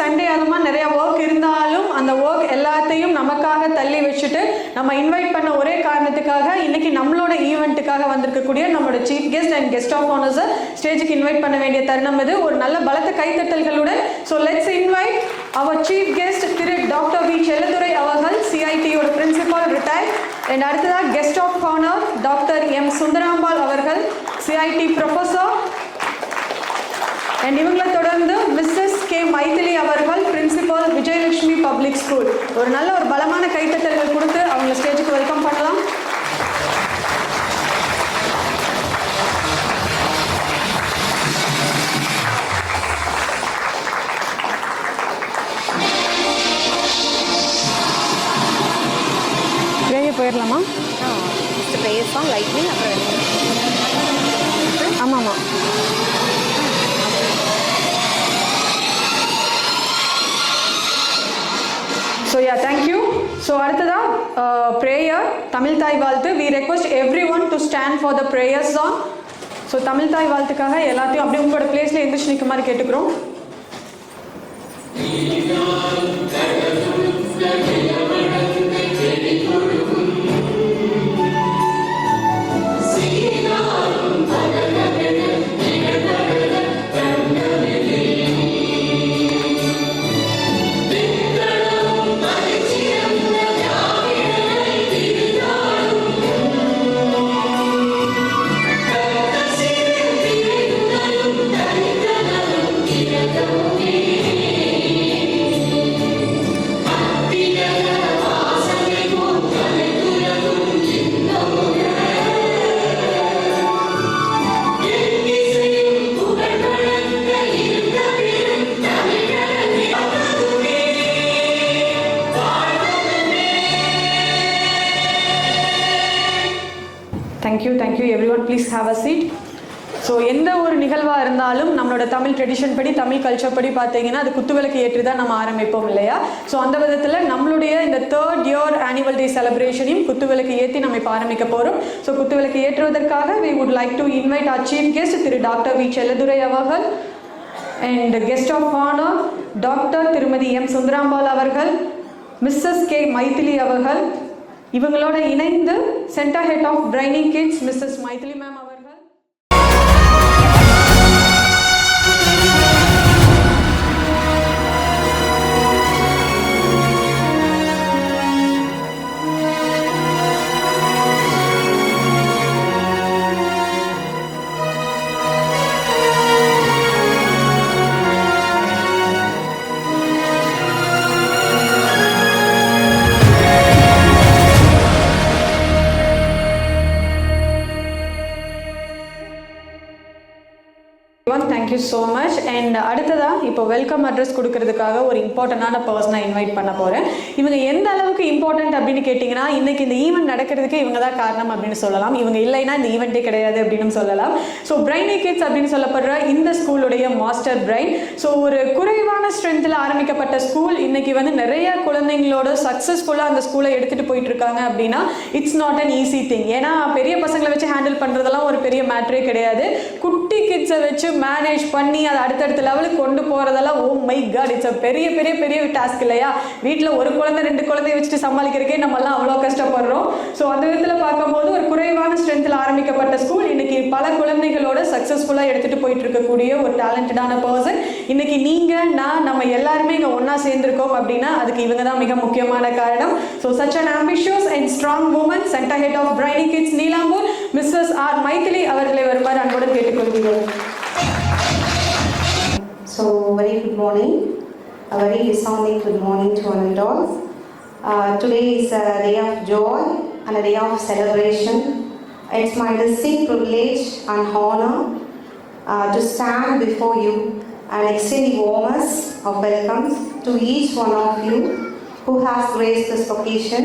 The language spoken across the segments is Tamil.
சண்டே அதுமா நிறைய ஒர்க் இருந்தாலும் அந்த ஒர்க் எல்லாத்தையும் நமக்காக தள்ளி வச்சுட்டு நம்ம இன்வைட் பண்ண ஒரே காரணத்துக்காக இன்னைக்கு நம்மளோட ஈவெண்ட்டுக்காக வந்திருக்கக்கூடிய நம்மளோட chief guest and guest of ஆனர்ஸை ஸ்டேஜுக்கு இன்வைட் பண்ண வேண்டிய தருணம் இது. ஒரு நல்ல பலத்த கைத்தட்டல்களுடன் so let's invite our chief guest திரு டாக்டர் வி செல்லதுரை அவர்கள், சிஐடியோட பிரின்சிபால் ரிட்டையர்ட். அண்ட் அடுத்ததாக guest of honour doctor M Sundarambal அவர்கள், சிஐடி ப்ரொஃபஸர். அண்ட் இவங்களை தொடர்ந்து மிஸ்ஸஸ் கே மைதிலி அவர்கள், பிரின்சிபல் விஜயலட்சுமி பப்ளிக் ஸ்கூல். ஒரு நல்ல ஒரு பலமான கைத்தட்டல்கள் கொடுத்து அவங்க ஸ்டேஜுக்கு வெல்கம் பண்ணலாம். போயிடலாமா? ப்ரேயர் சாங் லைட்னிங் அப்புறம் ஆமாம். So ya thank you. ஸோ அடுத்ததாக ப்ரேயர் தமிழ் தாய் வாழ்த்து. We request every one to stand for the prayer song. So Tamil தாய் வாழ்த்துக்காக எல்லாத்தையும் அப்படியே உங்களோட பிளேஸில் எந்திரிச்சு நிற்க மாதிரி கேட்டுக்கிறோம். Thank you every one, please have a seat. So எந்த ஒரு நிகழ்வாக இருந்தாலும் நம்மளோட தமிழ் ட்ரெடிஷன் படி, தமிழ் கல்ச்சர் படி பார்த்தீங்கன்னா அது குத்துவிளக்கு ஏற்றி தான் நம்ம ஆரம்பிப்போம் இல்லையா? ஸோ அந்த விதத்தில் நம்மளுடைய இந்த 3rd year ஆனுவல் டே செலிப்ரேஷனையும் குத்துவிளக்கு ஏற்றி நம்ம இப்போ ஆரம்பிக்க போகிறோம். ஸோ குத்துவிளக்கு ஏற்றுவதற்காக we would like to invite our chief guest திரு டாக்டர் வி செல்லதுரை அவர்கள் and guest of honor doctor திருமதி எம் சுந்தராம்பாள் அவர்கள், மிஸ்ஸஸ் கே மைதிலி அவர்கள். இவங்களோட இணைந்து centre head of Brainy Kids missus Mythili ma'am அவர்கள். Thank you so much. அண்ட் அடுத்ததாக இப்போ வெல்கம் அட்ரஸ் கொடுக்கறதுக்காக ஒரு இம்பார்ட்டண்டான பர்சனை இன்வைட் பண்ண போகிறேன். இவங்க எந்த அளவுக்கு இம்பார்ட்டன்ட் அப்படின்னு கேட்டிங்கன்னா, இன்றைக்கி இந்த ஈவெண்ட் நடக்கிறதுக்கு இவங்க தான் காரணம் அப்படின்னு சொல்லலாம். இவங்க இல்லைன்னா இந்த ஈவெண்ட்டே கிடையாது அப்படின்னு சொல்லலாம். ஸோ பிரைனி கிட்ஸ் அப்படின்னு சொல்லப்படுற இந்த ஸ்கூலுடைய மாஸ்டர் பிரைன். ஸோ ஒரு குறைவான ஸ்ட்ரென்த்தில் ஆரம்பிக்கப்பட்ட ஸ்கூல் இன்னைக்கு வந்து நிறைய குழந்தைங்களோட சக்ஸஸ்ஃபுல்லாக அந்த ஸ்கூலை எடுத்துகிட்டு போயிட்டு இருக்காங்க அப்படின்னா it's not an easy thing. ஏன்னா பெரிய பசங்களை வச்சு ஹேண்டில் பண்ணுறதெல்லாம் ஒரு பெரிய மேட்ரே கிடையாது. குட்டி கிட்ஸை வச்சு மேனேஜ் பண்ணி அதை அடுத்தடுத்த லெவலுக்கு கொண்டு போகிறதெல்லாம் oh my god, it's a பெரிய பெரிய பெரிய டாஸ்க் இல்லையா? வீட்டில் ஒரு குழந்தை 2 குழந்தைய வச்சுட்டு சமாளிக்கிறக்கே நம்மலாம் அவ்வளோ கஷ்டப்படுறோம். ஸோ அந்த விதத்தில் பார்க்கும்போது ஒரு குறைவான ஸ்ட்ரென்த்தில் ஆரம்பிக்கப்பட்ட ஸ்கூல் இன்னைக்கு பல குழந்தைகளோட சக்ஸஸ்ஃபுல்லாக எடுத்துகிட்டு போயிட்டு இருக்கக்கூடிய ஒரு டேலண்டடான பர்சன். இன்னைக்கு நீங்கள் நம்ம எல்லாருமே இங்கே ஒன்றா சேர்ந்துருக்கோம் அப்படின்னா அதுக்கு இவங்க தான் மிக முக்கியமான காரணம். So such an ambitious and strong woman, centre head of brainy kids Neelambur, Mrs R Mythili அவர்களை வருமாறு அன்புடன் கேட்டுக்கொள்கிறோம். So very good morning, a very resounding good morning to one and all. Today is a day of joy and a day of celebration. It's my distinct privilege and honor to stand before you and extend the warmest of welcomes to each one of you who has graced this occasion,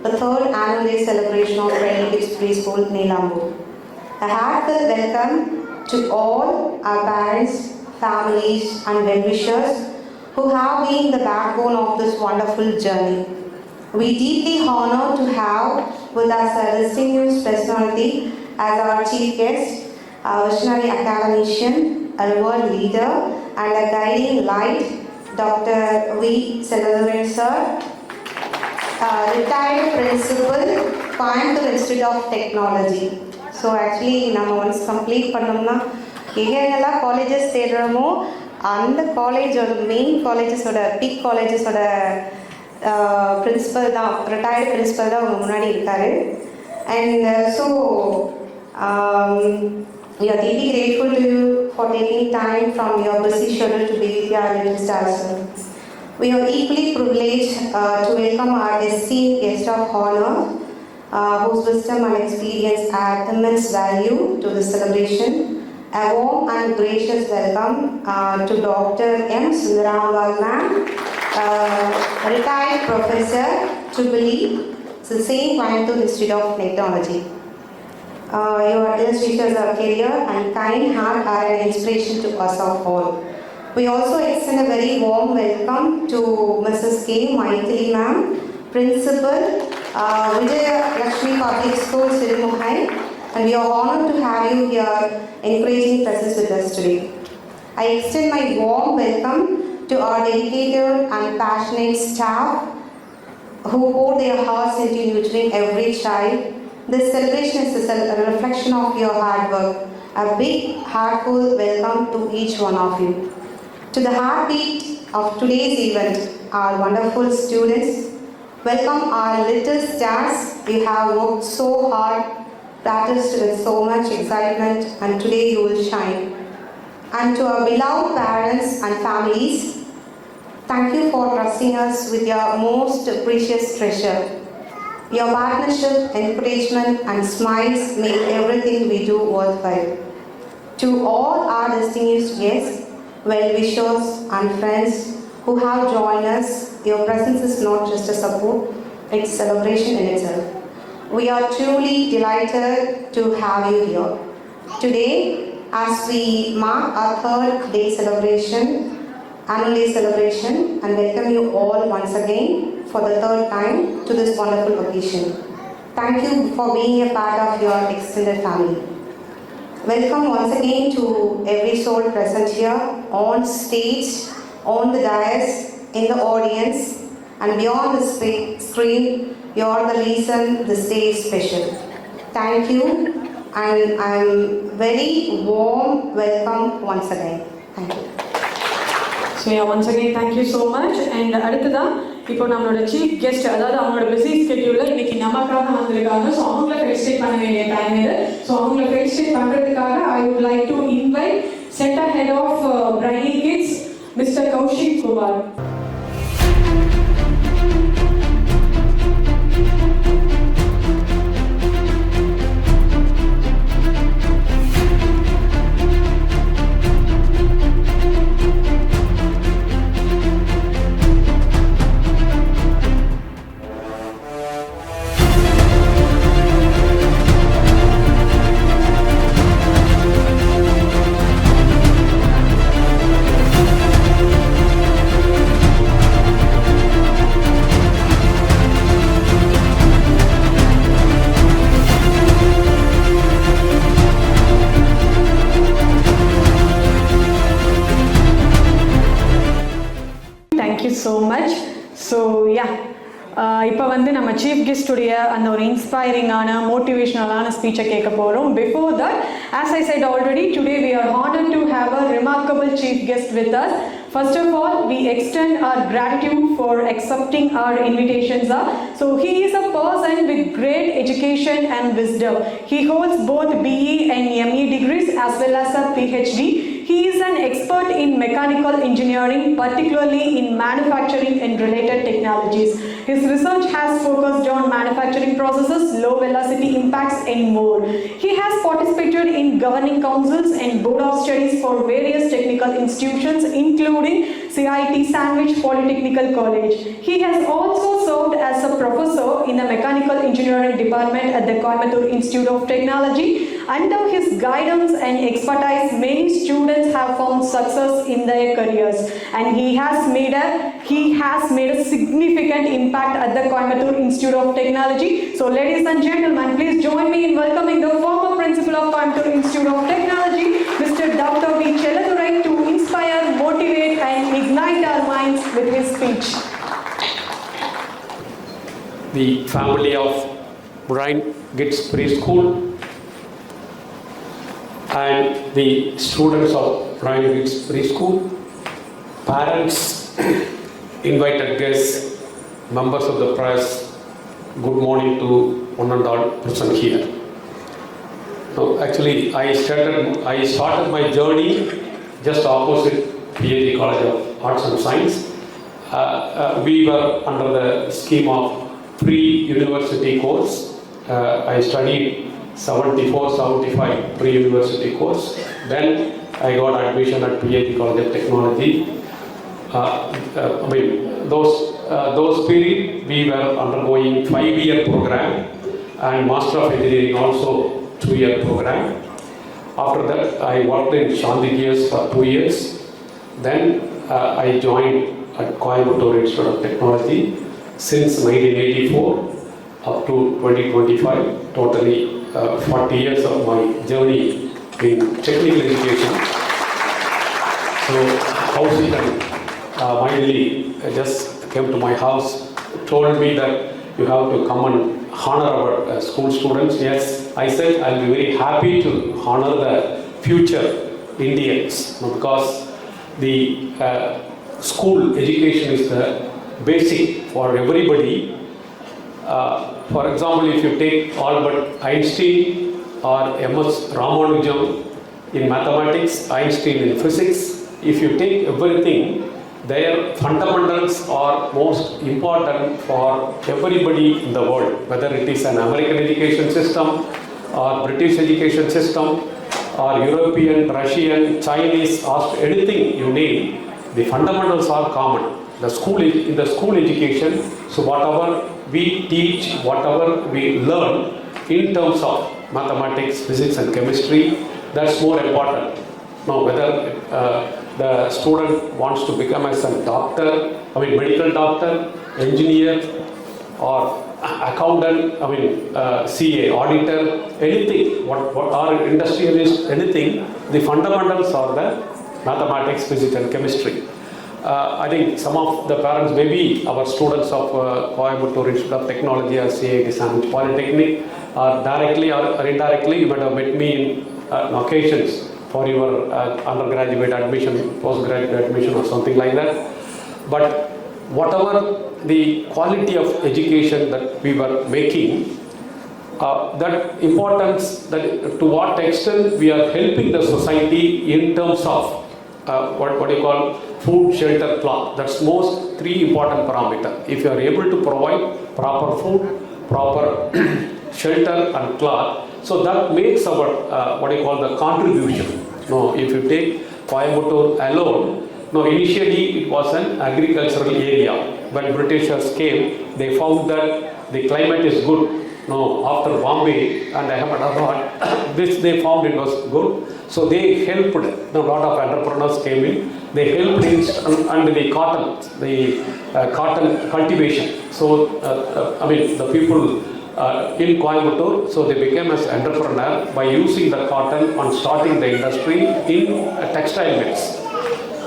the 3rd annual day celebration of Biryani Kids Preschool, Neelambur. A heartfelt welcome to all our parents, families and well-wishers who have been the backbone of this wonderful journey. We deeply honor to have with us a distinguished personality as our chief guest, a visionary academician, a world leader and a guiding light Dr. V. Selvadurai sir, retired principal, Coimbatore Institute of Technology. So actually நம்ம ஒன்ஸ் கம்ப்ளீட் பண்ணோம்னா எங்கெங்கெல்லாம் காலேஜஸ் தேடுறோமோ அந்த காலேஜோட மெயின் காலேஜஸோட பிக் காலேஜஸோட பிரின்சிபல் தான், ரிட்டையர்டு பிரின்சிபல் தான் அவங்க முன்னாடி இருக்கார். And so we are deeply grateful to you for taking time from your busy schedule to be with our little stars. We are equally privileged to welcome our esteemed guest of honor, whose wisdom and experience add immense value to the celebration. A warm and gracious welcome to Dr. M. Sundaram ma'am, retired professor, Jubilee, the same Coimbatore Institute of Technology. Your illustrations of career and kind heart are an inspiration to us all. We also extend a very warm welcome to Mrs. K. Maithili ma'am, Principal, Vijaya Lakshmi Public School, Sirumugai, and we are honored to have you here, encouraging presence with us today. I extend my warm welcome to our dedicated and passionate staff who pour their hearts into nurturing every child. This celebration is a reflection of your hard work. A big, heartful welcome to each one of you. To the heartbeat of today's event, our wonderful students, welcome our little stars. You have worked so hard, practiced with so much excitement, and today you will shine. And to our beloved parents and families, thank you for trusting us with your most precious treasure. Your partnership, encouragement, and smiles make everything we do worthwhile. To all our distinguished guests, well-wishers, and friends who have joined us, your presence is not just a support, it's a celebration in itself. We are truly delighted to have you here. Today, as we mark our third day celebration, annual day celebration, and welcome you all once again for the third time to this wonderful occasion. Thank you for being a part of your extended family. Welcome once again to every soul present here, on stage, on the dais, in the audience, and beyond the screen. You are the reason this day is special. Thank you, and I'm very warm welcome once again. Thank you. So once again thank you so much. And அடுத்ததான் இப்போ நம்மளோட சீஃப் கெஸ்ட், அதாவது அவங்களோட பிஸி ஸ்கெட்யூலில் இன்னைக்கு நமக்காக வந்திருக்காங்க. ஸோ அவங்கள ஃபெலிசிட்டேட் பண்ண வேண்டிய டைம் இது. ஸோ அவங்கள ஃபெலிசிட்டேட் பண்ணுறதுக்காக I would like to invite centre head of brainy kids Mr Kaushik Kumar. So much. So ya, இப்போ வந்து நம்ம சீஃப் கெஸ்டுடைய அந்த ஒரு இன்ஸ்பைரிங்கான மோட்டிவேஷனலான ஸ்பீச்சை கேட்க போகிறோம். Before that, as I said already, today we are honoured to have a remarkable chief guest with us. First of all, we extend our gratitude for accepting our invitations. So he is a person with great education and wisdom. He holds both BE and ME degrees as well as a PhD. He is an expert in mechanical engineering, particularly in manufacturing and related technologies. His research has focused on manufacturing processes, low velocity impacts, and more. He has participated in governing councils and board of studies for various technical institutions, including CIT Sandwich Polytechnical College. He has also served as a professor in the Mechanical Engineering Department at the Coimbatore Institute of Technology. Under his guidance and expertise, many students have found success in their careers, and he has made a significant impact at the Coimbatore Institute of Technology. So ladies and gentlemen, please join me in welcoming the former principal of Coimbatore Institute of Technology, Mr. Dr. V. Selvadurai, to inspire, motivate motivate and ignite our minds with his speech. The family of Brian Gits Preschool and the students of Brian Gits Preschool, parents, invited guests, members of the press, good morning to one and all present here. Now, actually, I started my journey just opposite PAG College of Arts and Science. We were under the scheme of pre-university course. I studied 74-75 pre-university course. Then I got admission at PAG College of Technology. Those period we were undergoing 5-year program and Master of Engineering also 2-year program. After that, I worked in Shanti for 2 years. Then I joined at Coimbatore Institute of Technology since 1984 up to 2025. Totally 40 years of my journey in technical education. So, Kaushik finally just came to my house, told me that you have to come and honor our school students. Yes, I said I'll be very happy to honor the future Indians because the school education is the basic for everybody. For example, if you take Albert Einstein or MS Ramanujan in mathematics, Einstein in physics, if you take everything, their fundamentals are most important for everybody in the world, whether it is an American education system or British education system or European, Russian, Chinese, anything you name, the fundamentals are common. In the school education, so whatever we teach, whatever we learn in terms of mathematics, physics and chemistry, that's more important. Now, whether the student wants to become as a doctor, medical doctor, engineer or accountant, CA, auditor, anything, what are industrialist, anything, the fundamentals are the mathematics, physics and chemistry. I think some of the parents, maybe our students of Coimbatore Institute of Technology or CIT Sandwich Polytechnic, directly or indirectly, you might have met me in occasions for your undergraduate admission, postgraduate admission or something like that. But whatever the quality of education that we were making, that importance, that to what extent we are helping the society in terms of what you call food, shelter, cloth. That's most 3 important parameters. If you are able to provide proper food, proper shelter and cloth, so that makes our the contribution. Now, if you take Coimbatore alone, now initially it was an agricultural area. When Britishers came, they found that the climate is good. Now, after Bombay and Ahmedabad, this they found it was good. So they helped. Now, a lot of entrepreneurs came in. They helped under the cotton cultivation. So, the people in Coimbatore, so they became as entrepreneur by using the cotton and starting the industry in textile mills.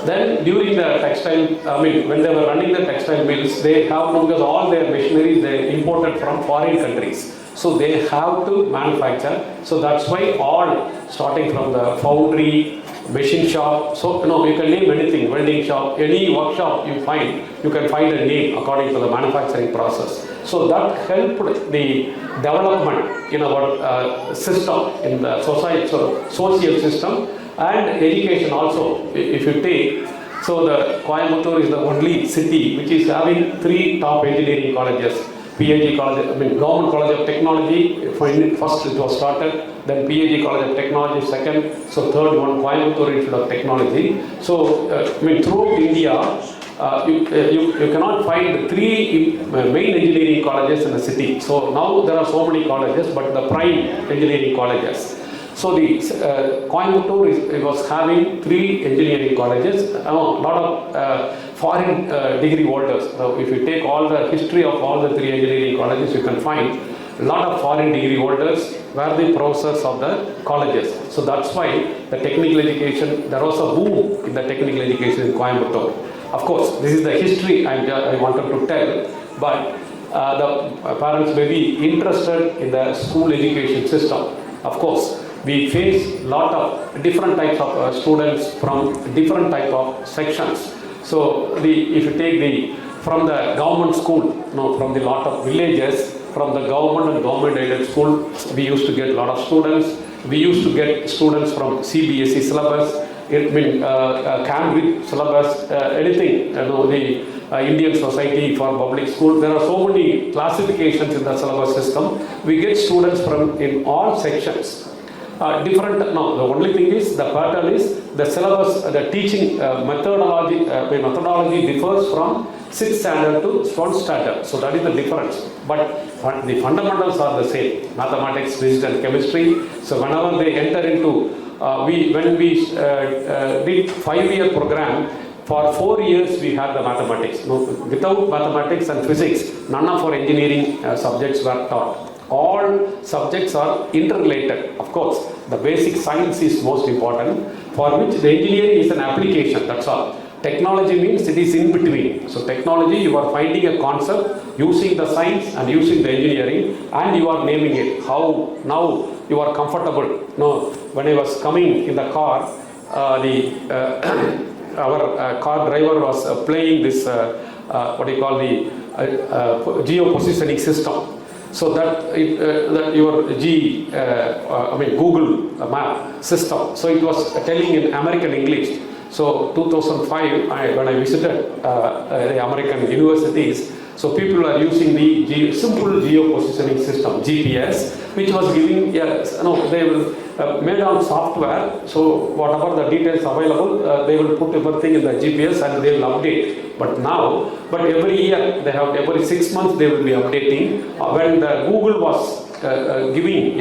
Then during the textile, when they were running the textile mills, they have, because all their machinery they imported from foreign countries. So they have to manufacture. So that's why all starting from the foundry, machine shop, so you can name anything, welding shop, any workshop you can find a name according to the manufacturing process. So that helped the development in our system, in the society, social system and education also. If you take, so the Coimbatore is the only city which is having 3 top engineering colleges. PAG College, Government College of Technology, first it was started, then PAG College of Technology second, so third one Coimbatore Institute of Technology. So throughout India, you cannot find 3 main engineering colleges in the city. So now there are so many colleges, but the prime engineering colleges. So the Coimbatore was having 3 engineering colleges, a lot of foreign degree holders. Now, if you take all the history of all the 3 engineering colleges, you can find a lot of foreign degree holders were the professors of the colleges. So that's why the technical education, there was a boom in the technical education in Coimbatore. Of course, this is the history I wanted to tell, but the parents may be interested in the school education system. Of course, we face lot of different types of students from different type of sections. So if you take from the government school, from the lot of villages, from the government and government aided school, we used to get a lot of students. We used to get students from CBSE syllabus, Cambridge syllabus, anything, the Indian Society for Public School. There are so many classifications in the syllabus system. We get students from in all sections. The only thing is the pattern is the syllabus, the teaching methodology differs from 6th standard to 12th standard. So that is the difference. But the fundamentals are the same: mathematics, physics, and chemistry. So whenever they enter into, when we did 5-year program, for 4 years we had the mathematics. Without mathematics and physics, none of our engineering subjects were taught. All subjects are interrelated. Of course, the basic science is most important, for which the engineering is an application, that's all. Technology means it is in between. So technology, you are finding a concept using the science and using the engineering, and you are naming it. How now you are comfortable. When I was coming in the car, our car driver was playing this, geo-positioning system. So that your Google map system. So it was telling in American English. So 2005, when I visited the American universities, so people are using the simple geo-positioning system, GPS, which was giving, they will made on software. So whatever the details available, they will put everything in the GPS and they will update. But every year, every 6 months they will be updating. When the Google was giving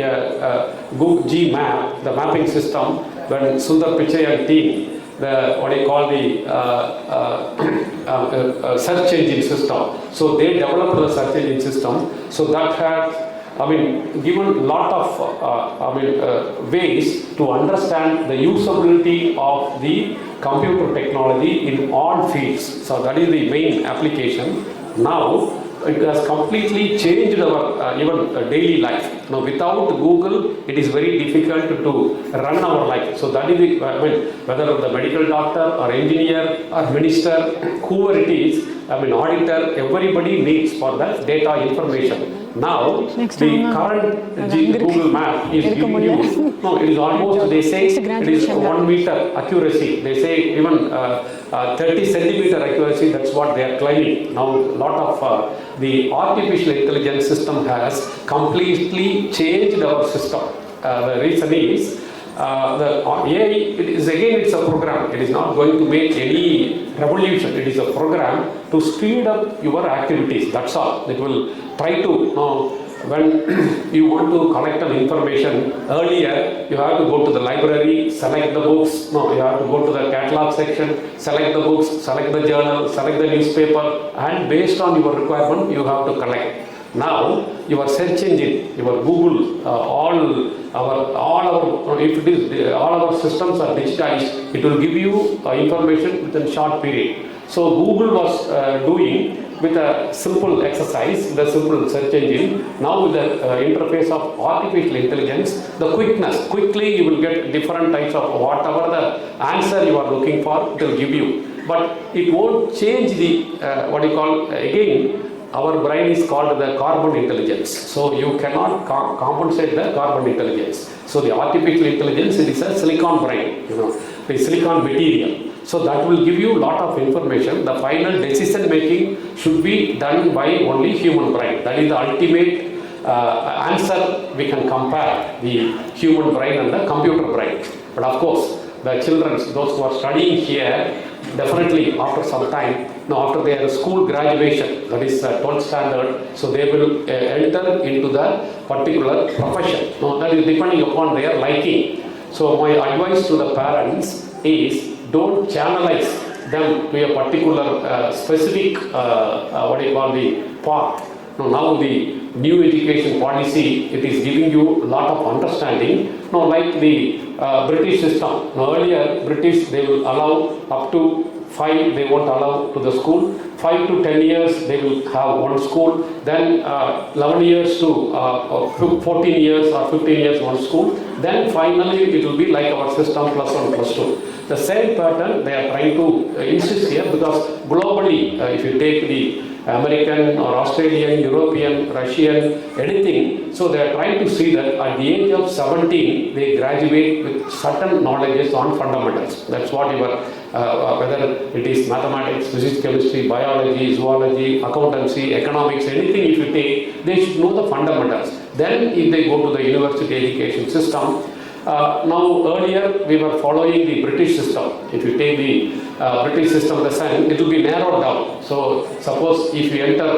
Google G-Map, the mapping system, when Sundar Pichai and team, the search engine system. So they developed the search engine system. So that had, given lot of ways to understand the usability of the computer technology in all fields. So that is the main application. Now it has completely changed our even daily life. Now without Google, it is very difficult to run our life. So that is whether the medical doctor or engineer or minister, whoever it is, auditor, everybody needs for that data information. Now, the current Google map is giving you, it is almost, they say, it is 1 meter accuracy. They say even 30 centimeter accuracy, that's what they are claiming. Now, a lot of the artificial intelligence system has completely changed our system. The reason is, the AI, it's a program. It is not going to make any revolution. It is a program to speed up your activities. That's all. It will try to, when you want to collect an information, earlier you have to go to the library, select the books. You have to go to the catalog section, select the books, select the journal, select the newspaper, and based on your requirement, you have to collect. Now, your search engine, your Google, all our systems are digitized. It will give you information within a short period. So Google was doing with a simple exercise, the simple search engine. Now with the interface of artificial intelligence, the quickly you will get different types of whatever the answer you are looking for, it will give you. But it won't change the, again, our brain is called the carbon intelligence. So you cannot compensate the carbon intelligence. So the artificial intelligence, it is a silicon brain, the silicon material. So that will give you a lot of information. The final decision making should be done by only human brain. That is the ultimate answer. We can compare the human brain and the computer brain. But of course, the children, those who are studying here, definitely after some time, after their school graduation, that is 12th standard, so they will enter into the particular profession. That is depending upon their liking. So my advice to the parents is, don't channelize them to a particular specific, the path. Now the new education policy, it is giving you a lot of understanding. Now, like the British system. Now, earlier, British, they will allow up to 5, they won't allow to the school. 5 to 10 years, they will have one school. Then 11 years to 14 years or 15 years, one school. Then finally, it will be like our system, +1, +2. The same pattern they are trying to insist here, because globally, if you take the American or Australian, European, Russian, anything, so they are trying to see that at the age of 17, they graduate with certain knowledges on fundamentals. That's what your, whether it is mathematics, physics, chemistry, biology, zoology, accountancy, economics, anything if you take, they should know the fundamentals. Then if they go to the university education system, now earlier we were following the British system. If you take the British system, the same, it will be narrowed down. So suppose if you enter,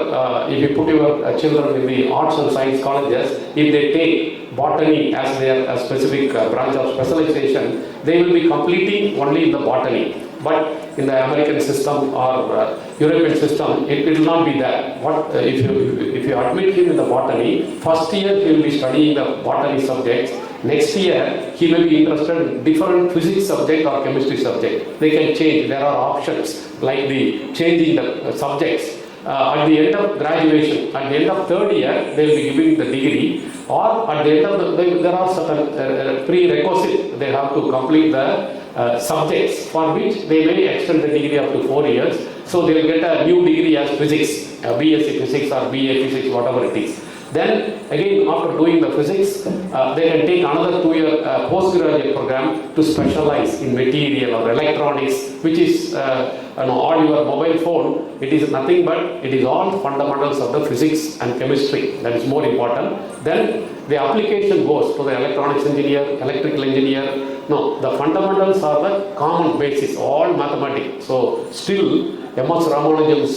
if you put your children in the arts and science colleges, if they take botany as their specific branch of specialization, they will be completing only in the botany. But in the American system or European system, it will not be there. What if you admit him in the botany, first year he will be studying the botany subjects. Next year, he may be interested in different physics subject or chemistry subject. They can change. There are options like the changing the subjects. At the end of graduation, at the end of third year, they will be giving the degree, or at the end of there are certain prerequisites. They have to complete the subjects for which they may extend the degree up to 4 years. So they will get a new degree as physics, BSc physics or BA physics, whatever it is. Then again, after doing the physics, they can take another 2-year postgraduate program to specialize in material or electronics, which is on your mobile phone. It is nothing but it is all fundamentals of the physics and chemistry. That is more important. Then the application goes to the electronics engineer, electrical engineer. No, the fundamentals are the common basis, all mathematics. So still, M.S. Ramanujam's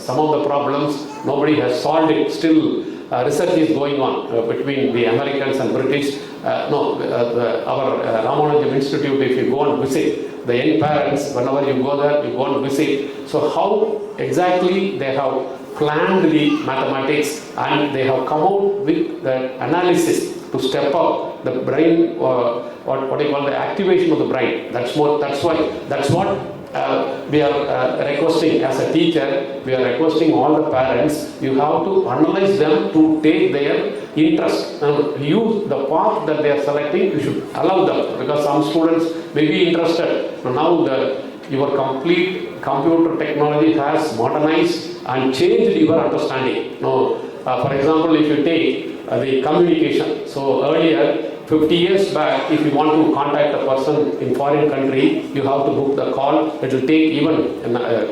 some of the problems nobody has solved it. Still. Research is going on between the Americans and British. Our Ramanujam Institute, if you go and visit, the young parents, whenever you go there, you go and visit. So how exactly they have planned the mathematics, and they have come out with the analysis to step up the brain, what do you call the activation of the brain. That's what we are requesting as a teacher. We are requesting all the parents, you have to analyze them to take their interest and use the path that they are selecting. You should allow them, because some students may be interested. Now your complete computer technology has modernized and changed your understanding. Now, for example, if you take the communication, so earlier 50 years back, if you want to contact a person in foreign country, you have to book the call. It will take even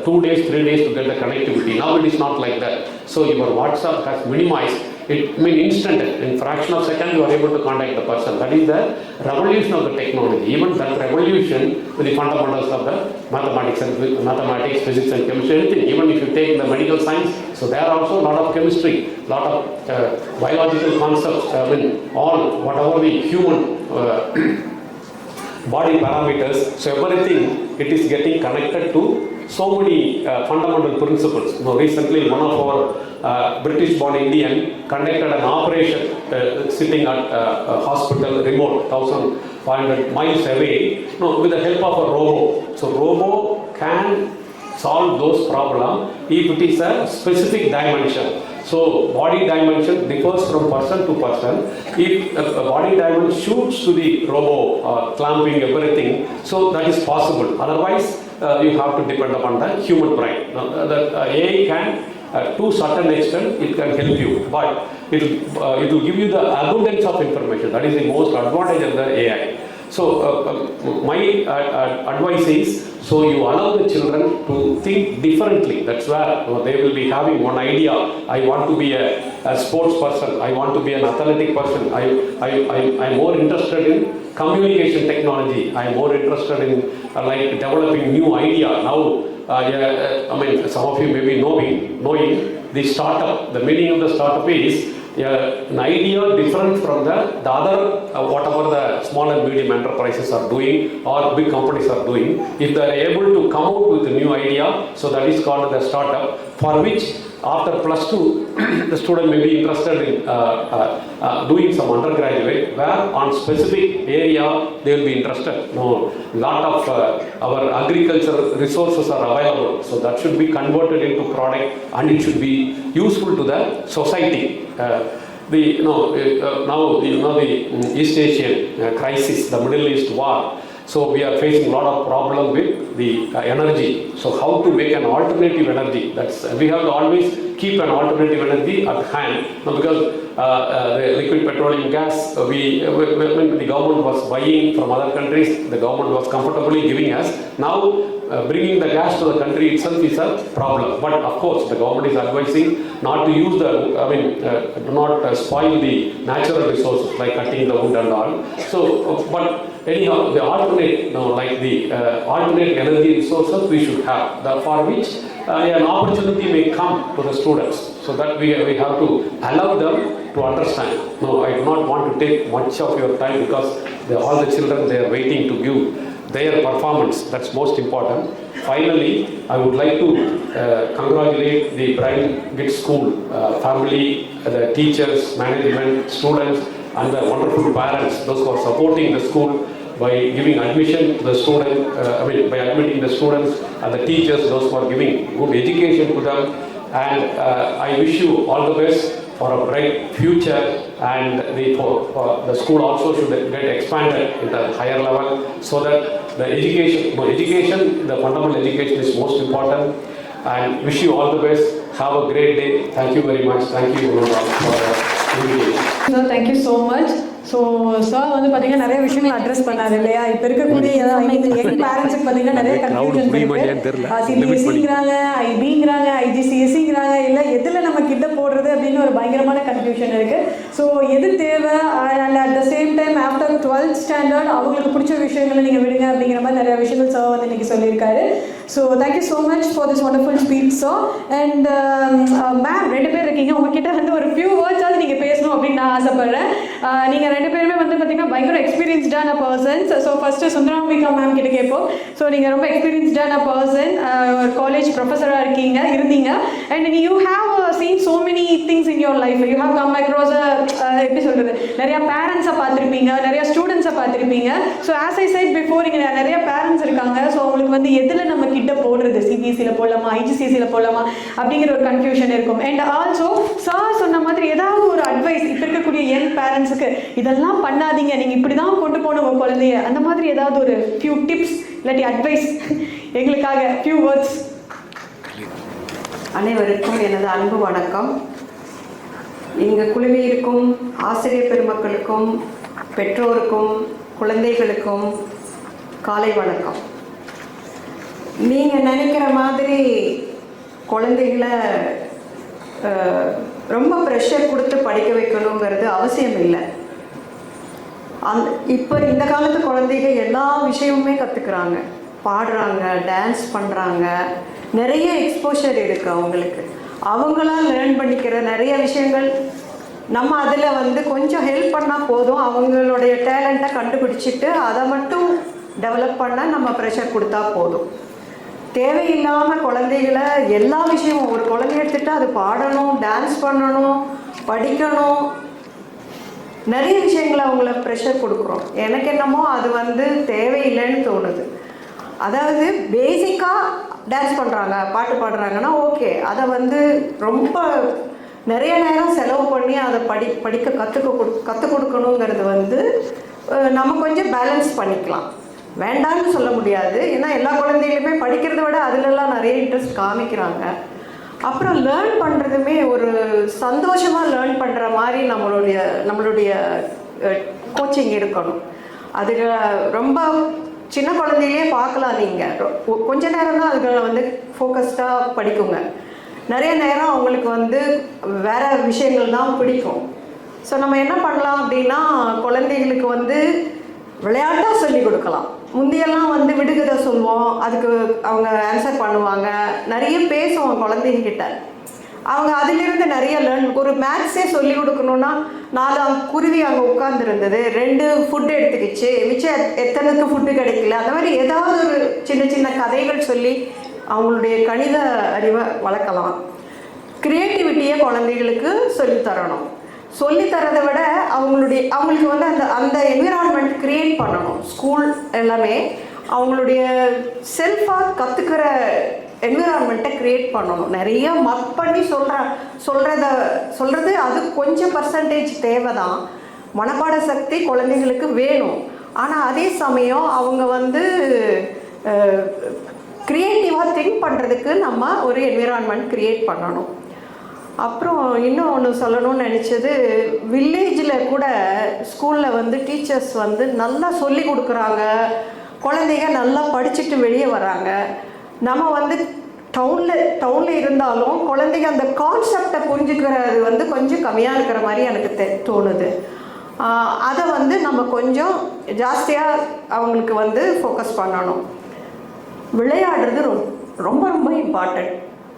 2 days, 3 days to get the connectivity. Now it is not like that. So your WhatsApp has minimized. It means instant. In fraction of a second, you are able to contact the person. That is the revolution of the technology. Even that revolution with the fundamentals of the mathematics, physics and chemistry, anything. Even if you take the medical science, so there are also a lot of chemistry, lot of biological concepts, all whatever the human body parameters. So everything, it is getting connected to so many fundamental principles. Now, recently, one of our British-born Indian conducted an operation sitting at a hospital remote, 1,500 miles away, with the help of a robo. So, robo can solve those problems if it is a specific dimension. So, body dimension differs from person to person. If a body dimension shoots to the robo, clamping everything, so that is possible. Otherwise, you have to depend upon the human brain. The AI can, to certain extent, it can help you, but it will give you the abundance of information. That is the most advantage of the AI. So my advice is, so you allow the children to think differently. That's where they will be having one idea. I want to be a sports person. I want to be an athletic person. I'm more interested in communication technology. I'm more interested in like developing new idea. Now, some of you may be knowing the startup. The meaning of the startup is an idea different from the other, whatever the small and medium enterprises are doing or big companies are doing. If they are able to come out with a new idea, so that is called the startup, for which after plus 2, the student may be interested in doing some undergraduate, where on specific area they will be interested. No, lot of our agricultural resources are available, so that should be converted into product and it should be useful to the society. Now the East Asian crisis, the Middle East war. So we are facing a lot of problem with the energy. So how to make an alternative energy? We have to always keep an alternative energy at hand. Now because the liquid petroleum gas, when the government was buying from other countries, the government was comfortably giving us. Now bringing the gas to the country itself is a problem. But of course, the government is advising not to use do not spoil the natural resources like cutting the wood and all. So, but anyhow, the alternate, like the alternate energy resources we should have, for which an opportunity may come to the students, so that we have to allow them to understand. No, I do not want to take much of your time because all the children, they are waiting to give their performance. That's most important. Finally, I would like to congratulate the Brian Gitt School family, the teachers, management, students, and the wonderful parents, those who are supporting the school by giving admission to the student, by admitting the students and the teachers, those who are giving good education to them. And I wish you all the best for a bright future, and the school also should get expanded at a higher level, so that the education, the fundamental education is most important. And wish you all the best. Have a great day. Thank you very much. Thank you for the invitation. Sir, thank you so much. So sir வந்து பார்த்தீங்கன்னா நிறைய விஷயங்கள் அட்ரஸ் பண்ணாரு இல்லையா? இப்போ இருக்கக்கூடிய எங்கள் பேரண்ட்ஸுக்கு பார்த்தீங்கன்னா நிறைய கன்ஃபியூஷன் இருக்குது. சிபிஎஸ்சிங்கிறாங்க, ஐபிங்கிறாங்க, ஐஜிசிஎஸ்சிங்கிறாங்க, இல்லை எதில் நம்ம கிட்ட போடுறது அப்படின்னு ஒரு பயங்கரமான கன்ஃபியூஷன் இருக்குது. ஸோ எது தேவை, and at the same time after 12th standard அவங்களுக்கு பிடிச்ச விஷயங்களை நீங்கள் விடுங்க அப்படிங்கிற மாதிரி நிறைய விஷயங்கள் சார் வந்து இன்றைக்கி சொல்லியிருக்காரு. So thank you so much for this wonderful speech sir. And ma'am 2 பேர் இருக்கீங்க, உங்ககிட்ட வந்து ஒரு ஃபியூ வேர்ட்ஸாவது நீங்கள் பேசணும் அப்படின்னு நான் ஆசைப்பட்றேன். நீங்கள் 2 பேருமே வந்து பார்த்தீங்கன்னா பயங்கர எக்ஸ்பீரியன்ஸ்டான பர்சன்ஸ். ஸோ ஃபஸ்ட்டு சுந்தராம்பிகா மேம் கிட்ட கேட்போம். ஸோ நீங்கள் ரொம்ப எக்ஸ்பீரியன்ஸ்டான பர்சன், ஒரு காலேஜ் ப்ரொஃபஸராக இருந்தீங்க, and you have seen so many things in your life. You have come across எப்படி சொல்கிறது, நிறையா பேரண்ட்ஸை பார்த்துருப்பீங்க, நிறையா ஸ்டூடெண்ட்ஸை பார்த்துருப்பீங்க. So as I said before, இங்கே நிறைய பேரண்ட்ஸ் இருக்காங்க. ஸோ அவங்களுக்கு வந்து எதில் நம்ம கிட்ட போடுறது, சிபிஎஸ்சியில் போடலாமா, ஐஜிசிஎஸ்சியில் போடலாமா அப்படிங்கிற ஒரு கன்ஃபியூஷன் இருக்கும். அண்ட் ஆல்சோ சார் சொன்ன மாதிரி ஏதாவது ஒரு அட்வைஸ் இப்போ இருக்கக்கூடிய யங் பேரண்ட்ஸுக்கு, இதெல்லாம் பண்ணாதீங்க, நீங்கள் இப்படி தான் கொண்டு போகணும் உங்கள் குழந்தைய, அந்த மாதிரி ஏதாவது ஒரு ஃபியூ டிப்ஸ் இல்லாட்டி அட்வைஸ் எங்களுக்காக ஃபியூ வேர்ட்ஸ். அனைவருக்கும் எனது அன்பு வணக்கம். இங்கு குழுவில் இருக்கும் ஆசிரியர் பெருமக்களுக்கும், பெற்றோருக்கும், குழந்தைகளுக்கும் காலை வணக்கம். நீங்கள் நினைக்கிற மாதிரி குழந்தைகளை ரொம்ப ப்ரெஷர் கொடுத்து படிக்க வைக்கணுங்கிறது அவசியம் இல்லை. இப்போ இந்த காலத்து குழந்தைங்க எல்லா விஷயமுமே கற்றுக்குறாங்க, பாடுறாங்க, டான்ஸ் பண்ணுறாங்க, நிறைய எக்ஸ்போஷர் இருக்குது அவங்களுக்கு. அவங்களாம் லேர்ன் பண்ணிக்கிற நிறைய விஷயங்கள் நம்ம அதில் வந்து கொஞ்சம் ஹெல்ப் பண்ணால் போதும். அவங்களுடைய டேலண்ட்டை கண்டுபிடிச்சிட்டு அதை மட்டும் டெவலப் பண்ண நம்ம ப்ரெஷர் கொடுத்தா போதும். தேவையில்லாமல் குழந்தைகளை எல்லா விஷயமும், ஒரு குழந்தைய எடுத்துகிட்டு அது பாடணும், டான்ஸ் பண்ணணும், படிக்கணும், நிறைய விஷயங்களை அவங்கள ப்ரெஷர் கொடுக்குறோம். எனக்கு என்னமோ அது வந்து தேவையில்லைன்னு தோணுது. அதாவது பேசிக்காக டான்ஸ் பண்ணுறாங்க, பாட்டு பாடுறாங்கன்னா ஓகே, அதை வந்து ரொம்ப நிறைய நேரம் செலவு பண்ணி அதை படிக்க கற்றுக் கொடுக்கணுங்கிறது வந்து நம்ம கொஞ்சம் பேலன்ஸ் பண்ணிக்கலாம். வேண்டாம்னு சொல்ல முடியாது, ஏன்னா எல்லா குழந்தைகளுமே படிக்கிறத விட அதிலெல்லாம் நிறைய இன்ட்ரெஸ்ட் காமிக்கிறாங்க. அப்புறம் லேர்ன் பண்ணுறதுமே ஒரு சந்தோஷமாக லேர்ன் பண்ணுற மாதிரி நம்மளுடைய கோச்சிங் இருக்கணும். அது ரொம்ப சின்ன குழந்தையிலே பார்க்கலாம். நீங்கள் கொஞ்ச நேரம் தான் அதுகளை வந்து ஃபோக்கஸ்டாக படிக்குங்க. நிறைய நேரம் அவங்களுக்கு வந்து வேறு விஷயங்கள் தான் பிடிக்கும். ஸோ நம்ம என்ன பண்ணலாம் அப்படின்னா, குழந்தைகளுக்கு வந்து விளையாட்டாக சொல்லி கொடுக்கலாம். முந்தியெல்லாம் வந்து விடுகதை சொல்லுவோம், அதுக்கு அவங்க ஆன்சர் பண்ணுவாங்க, நிறைய பேசுவோம் குழந்தைங்கிட்ட. அவங்க அதிலிருந்து நிறைய லேர்ன். ஒரு மேத்ஸே சொல்லி கொடுக்கணுன்னா 4 குருவி அங்கே உட்காந்துருந்தது, 2 ஃபுட்டு எடுத்துக்கிச்சு, மிச்சம் எத்தனைக்கு ஃபுட்டு கிடைக்கல, அந்த மாதிரி ஏதாவது ஒரு சின்ன சின்ன கதைகள் சொல்லி அவங்களுடைய கணித அறிவை வளர்க்கலாம். க்ரியேட்டிவிட்டியை குழந்தைகளுக்கு சொல்லித்தரணும். சொல்லித்தரதை விட அவங்களுக்கு வந்து அந்த என்விரான்மெண்ட் க்ரியேட் பண்ணணும். ஸ்கூல் எல்லாமே அவங்களுடைய செல்ஃபாக கற்றுக்கிற என்விரான்மெண்ட்டை க்ரியேட் பண்ணணும். நிறைய மக் பண்ணி சொல்கிறது அது கொஞ்சம் பர்சன்டேஜ் தேவை தான். மனப்பாட சக்தி குழந்தைங்களுக்கு வேணும். ஆனால் அதே சமயம் அவங்க வந்து க்ரியேட்டிவாக திங்க் பண்ணுறதுக்கு நம்ம ஒரு என்விரான்மெண்ட் க்ரியேட் பண்ணணும். அப்புறம் இன்னும் ஒன்று சொல்லணும்னு நினச்சது, வில்லேஜில் கூட ஸ்கூலில் வந்து டீச்சர்ஸ் வந்து நல்லா சொல்லி கொடுக்குறாங்க. குழந்தைங்க நல்லா படிச்சுட்டு வெளியே வராங்க. நம்ம வந்து டவுனில் இருந்தாலும் குழந்தைங்க அந்த கான்செப்டை புரிஞ்சுக்கிறது வந்து கொஞ்சம் கம்மியாக இருக்கிற மாதிரி எனக்கு தோணுது. அதை வந்து நம்ம கொஞ்சம் ஜாஸ்தியாக அவங்களுக்கு வந்து ஃபோக்கஸ் பண்ணணும். விளையாடுறது ரொம்ப ரொம்ப இம்பார்ட்டண்ட்.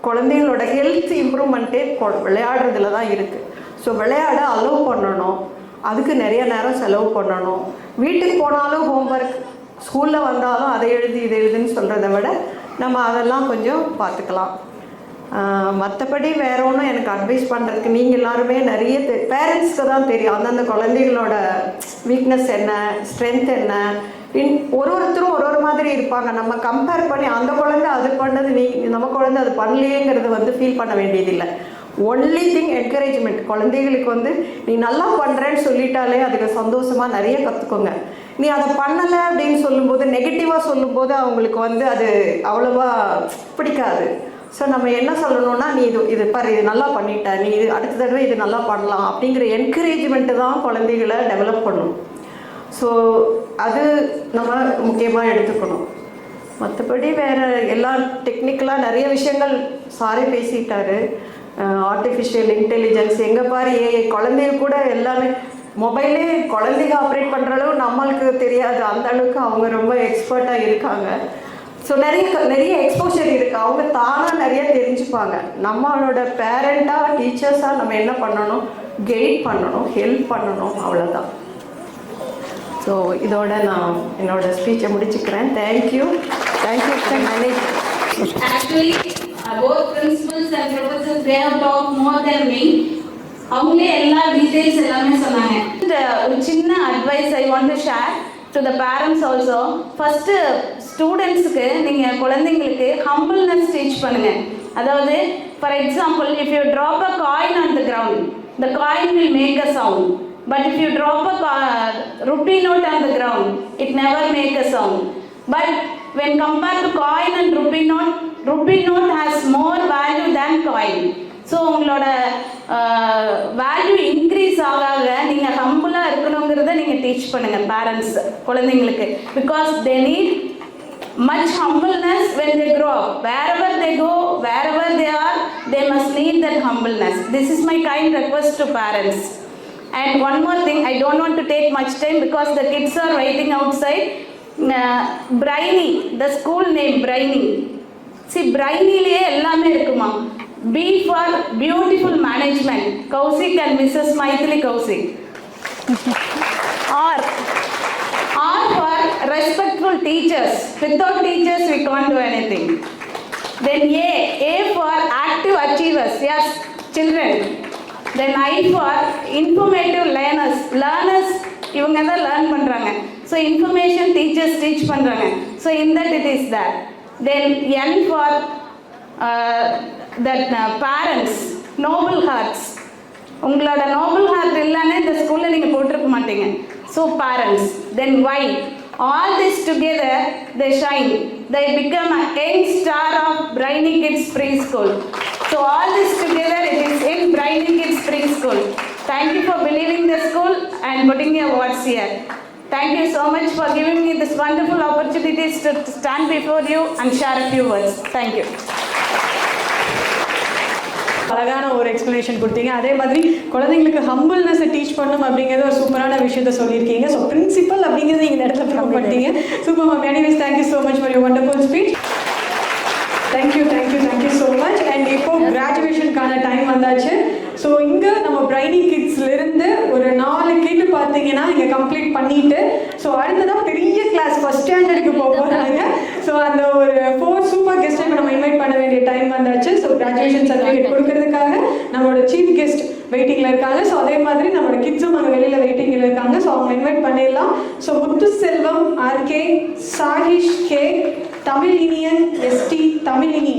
குழந்தைங்களோட ஹெல்த் இம்ப்ரூவ்மெண்ட்டே விளையாடுறதுல தான் இருக்குது. ஸோ விளையாட அலோவ் பண்ணணும். அதுக்கு நிறைய நேரம் செலவு பண்ணணும். வீட்டுக்கு போனாலும் ஹோம்ஒர்க், ஸ்கூலில் வந்தாலும் அதை எழுதி இதை எழுதுன்னு சொல்கிறத விட நம்ம அதெல்லாம் கொஞ்சம் பார்த்துக்கலாம். மற்றபடி வேற ஒன்றும் எனக்கு அட்வைஸ் பண்ணுறதுக்கு நீங்கள் எல்லாருமே நிறைய பேரண்ட்ஸ்க்கு தான் தெரியும் அந்தந்த குழந்தைகளோட வீக்னஸ் என்ன, ஸ்ட்ரென்த் என்ன. ஒருத்தரும் ஒரு மாதிரி இருப்பாங்க. நம்ம கம்பேர் பண்ணி அந்த குழந்தை அது பண்ணது நம்ம குழந்தை அது பண்ணலையேங்கிறது வந்து ஃபீல் பண்ண வேண்டியதில்லை. Only thing encouragement. குழந்தைகளுக்கு வந்து நீ நல்லா பண்ணுறேன்னு சொல்லிட்டாலே அதுக்கு சந்தோஷமாக நிறைய கற்றுக்கோங்க. நீ அதை பண்ணலை அப்படின்னு சொல்லும்போது, நெகட்டிவாக சொல்லும்போது அவங்களுக்கு வந்து அது அவ்வளோவா பிடிக்காது. ஸோ நம்ம என்ன சொல்லணும்னா, நீ இது பாரு, இது நல்லா பண்ணிட்ட, நீ இது அடுத்த தடவை இது நல்லா பண்ணலாம் அப்படிங்கிற என்கரேஜ்மெண்ட்டு தான் குழந்தைகளை டெவலப் பண்ணணும். ஸோ அது நம்ம முக்கியமாக எடுத்துக்கணும். மற்றபடி வேறு எல்லா டெக்னிக்கலாக நிறைய விஷயங்கள் சாரே பேசிட்டாரு. ஆர்டிஃபிஷியல் இன்டெலிஜென்ஸ் எங்கே பாரு, குழந்தைங்க கூட எல்லாமே மொபைலே குழந்தைங்க ஆப்ரேட் பண்ணுற அளவு நம்மளுக்கு தெரியாது. அந்த அளவுக்கு அவங்க ரொம்ப எக்ஸ்பர்ட்டாக இருக்காங்க. ஸோ நிறைய எக்ஸ்போஷர் இருக்குது. அவங்க தானாக நிறைய தெரிஞ்சுப்பாங்க. நம்மளோட பேரண்ட்டாக டீச்சர்ஸாக நம்ம என்ன பண்ணணும், கைட் பண்ணணும், ஹெல்ப் பண்ணணும், அவ்வளோதான். ஸோ இதோட நான் என்னோட ஸ்பீச்சை முடிச்சுக்கிறேன். Thank you. Manage. Actually, both principals and professors, they have talked more than me. அவங்களே எல்லா டீடைல்ஸ் எல்லாமே சொன்னாங்க. ஒரு சின்ன advice I want to share to the parents also. First ஸ்டூடெண்ட்ஸுக்கு நீங்கள் குழந்தைங்களுக்கு ஹம்பிள்னஸ் டீச் பண்ணுங்க. அதாவது for example, if you drop a coin on the ground, the coin will make a sound. But if you drop a rupee note on the ground, it never make a sound. But when compared to coin and rupee note has more value than coin. So உங்களோட வேல்யூ இன்க்ரீஸ் ஆக நீங்கள் ஹம்பிளாக இருக்கணுங்கிறத நீங்கள் டீச் பண்ணுங்கள் பேரண்ட்ஸ் குழந்தைங்களுக்கு. Because they need much humbleness when they grow up. Wherever they go, wherever they are, they must need that humbleness. This is my kind request to parents. And one more thing, I don't want to take much time because the kids are waiting outside. Briny, the school name Briny. See, Briny liye ellame irukuma. B for beautiful management, Kaushik and Mrs. Maithili Kaushik. R for respectful teachers. Without teachers we can't do anything. Then A for active achievers. Yes, children. Then I for informative learners. இவங்க தான் லேர்ன் பண்ணுறாங்க. ஸோ இன்ஃபர்மேஷன் டீச்சர்ஸ் டீச் பண்ணுறாங்க. So in that it is that. Then N for that parents, noble hearts. உங்களோட நோபல் ஹார்ட் இல்லைன்னா இந்த ஸ்கூலில் நீங்கள் போட்டிருக்க மாட்டீங்க. So parents. Then Y, all this together they shine. They become a young star of Briny Kids Preschool. So all this together it is in Briny Kids Preschool. Thank you for believing the school and putting your words here. Thank you so much for giving me this wonderful opportunities to stand before you and share a few words. Thank you. அழகான ஒரு எக்ஸ்பிளனேஷன் கொடுத்தீங்க. அதே மாதிரி குழந்தைங்களுக்கு ஹம்பிள்னஸை டீச் பண்ணணும் அப்படிங்கிறது ஒரு சூப்பரான விஷயத்த சொல்லியிருக்கீங்க. ஸோ பிரின்சிபல் அப்படிங்கிறது நீங்கள் இந்த இடத்துல ப்ரூவ் பண்ணிட்டீங்க. Super ma'am. Anyways thank you so much for your wonderful speech. Thank you so much. And இப்போ கிராஜுவேஷனுக்கான டைம் வந்தாச்சு. ஸோ இங்கே நம்ம பிரைனி கிட்ஸ்லேருந்து ஒரு 4 கிட் பார்த்தீங்கன்னா இங்கே கம்ப்ளீட் பண்ணிட்டு, ஸோ அடுத்ததான் பெரிய கிளாஸ் ஃபர்ஸ்ட் ஸ்டாண்டர்டுக்கு போக போகிறாங்க. ஸோ அந்த ஒரு 4 சூப்பர் கெஸ்ட்டை இப்போ நம்ம இன்வைட் பண்ண வேண்டிய டைம் வந்தாச்சு. ஸோ கிராஜுவேஷன் சர்டிஃபிகேட் கொடுக்கறதுக்காக நம்மளோட சீஃப் கெஸ்ட் வெயிட்டிங்கில் இருக்காங்க. ஸோ அதே மாதிரி நம்மளோட கிட்ஸும் அங்கே வெளியில் வெயிட்டிங்கில் இருக்காங்க. ஸோ அவங்க இன்வைட் பண்ணிடலாம். So Muthuselvam R K, Sakish K, Tamilinian S T Tamilini.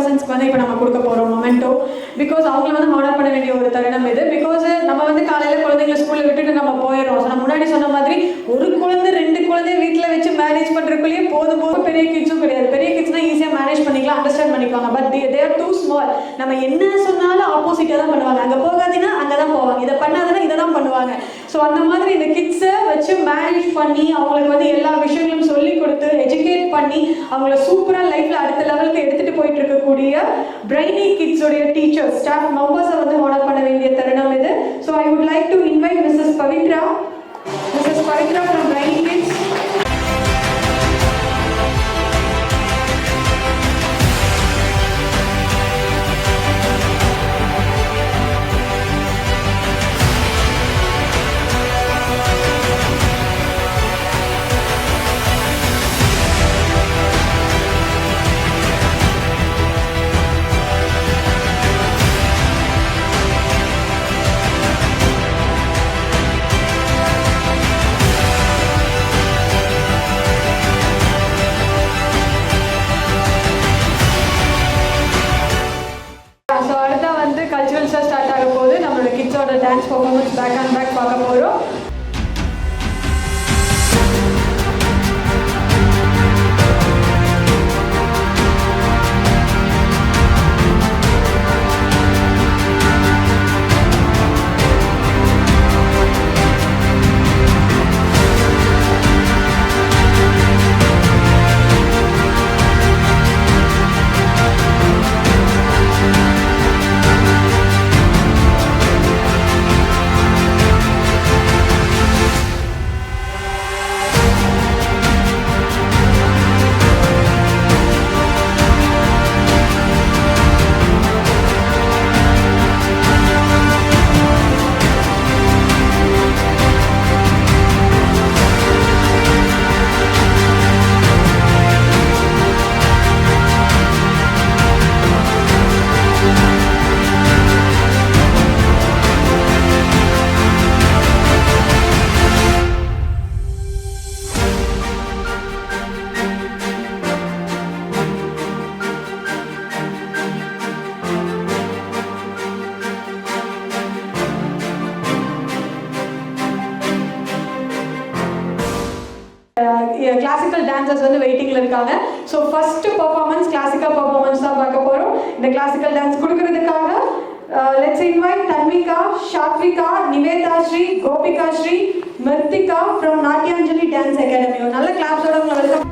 பர்சன்ஸ்க்கு வந்து இப்போ நம்ம கொடுக்க போகிறோம் மொமெண்டோ. பிகாஸ் அவங்கள வந்து ஹானர் பண்ண வேண்டிய ஒரு தருணம் இது. பிகாஸ் நம்ம வந்து காலையில் குழந்தைங்களை ஸ்கூலில் விட்டுட்டு நம்ம போயிடுறோம். ஸோ நான் முன்னாடி சொன்ன மாதிரி ஒரு குழந்தை 2 குழந்தைய வீட்டில் வச்சு மேனேஜ் பண்ணுறதுக்குள்ளேயே போதும் பெரிய கிட்ஸும் கிடையாது. பெரிய கிட்ஸ்னால் ஈஸியாக மேனேஜ் பண்ணிக்கலாம், அண்டர்ஸ்டாண்ட் பண்ணிக்குவாங்க. But they are too small. நம்ம என்ன சொன்னாலும் ஆப்போசிட்டாக தான் பண்ணுவாங்க. அங்கே போகாதீங்கன்னா அங்கே தான் போவாங்க, இதை பண்ணாதுன்னா இதை தான் பண்ணுவாங்க. ஸோ அந்த மாதிரி இந்த கிட்ஸை வச்சு மேனேஜ் பண்ணி அவங்களுக்கு வந்து எல்லா விஷயங்களும் சொல்லி கொடுத்து எஜுகேட் பண்ணி அவங்கள சூப்பராக லைஃப்பில் அடுத்த லெவலுக்கு எடுத்துகிட்டு போயிட்டு இருக்கக்கூடிய பிரைனி கிட்ஸோடைய டீச்சர்ஸ், ஸ்டாஃப் மெம்பர்ஸை வந்து ஹானர் பண்ண வேண்டிய தருணம் இது. So I would like to invite missus Pavithra from Brainy Kids. So அடுத்தா வந்து கல்ச்சுரல்ஸாக ஸ்டார்ட் ஆக போது நம்மளோட கிட்ஸோட dance performance back and back பார்க்க போகிறோம். கிளாசிக்கல் டான்சர்ஸ் வந்து வெயிட்டிங்கில் இருக்காங்க. So first performance classical performance தான் பார்க்க போகிறோம். இந்த கிளாசிக்கல் டான்ஸ் கொடுக்கறதுக்காக let's invite Tanvika, Shathvika, Nivetha Sri, Gopika Sri, Mrithika from Natyanjali dance academy. ஒரு நல்ல கிளாப்ஸோட உங்களை வெல்கம்.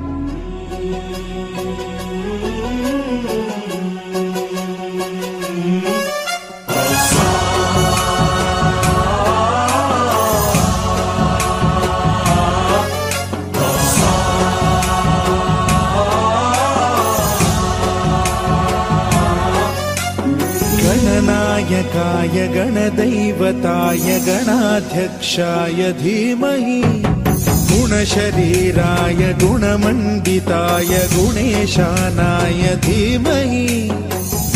गणनायकाय गणदैवताय गणाध्यक्षाय धीमहि गुणशरीराय गुणमण्डिताय गुणेशानाय धीमहि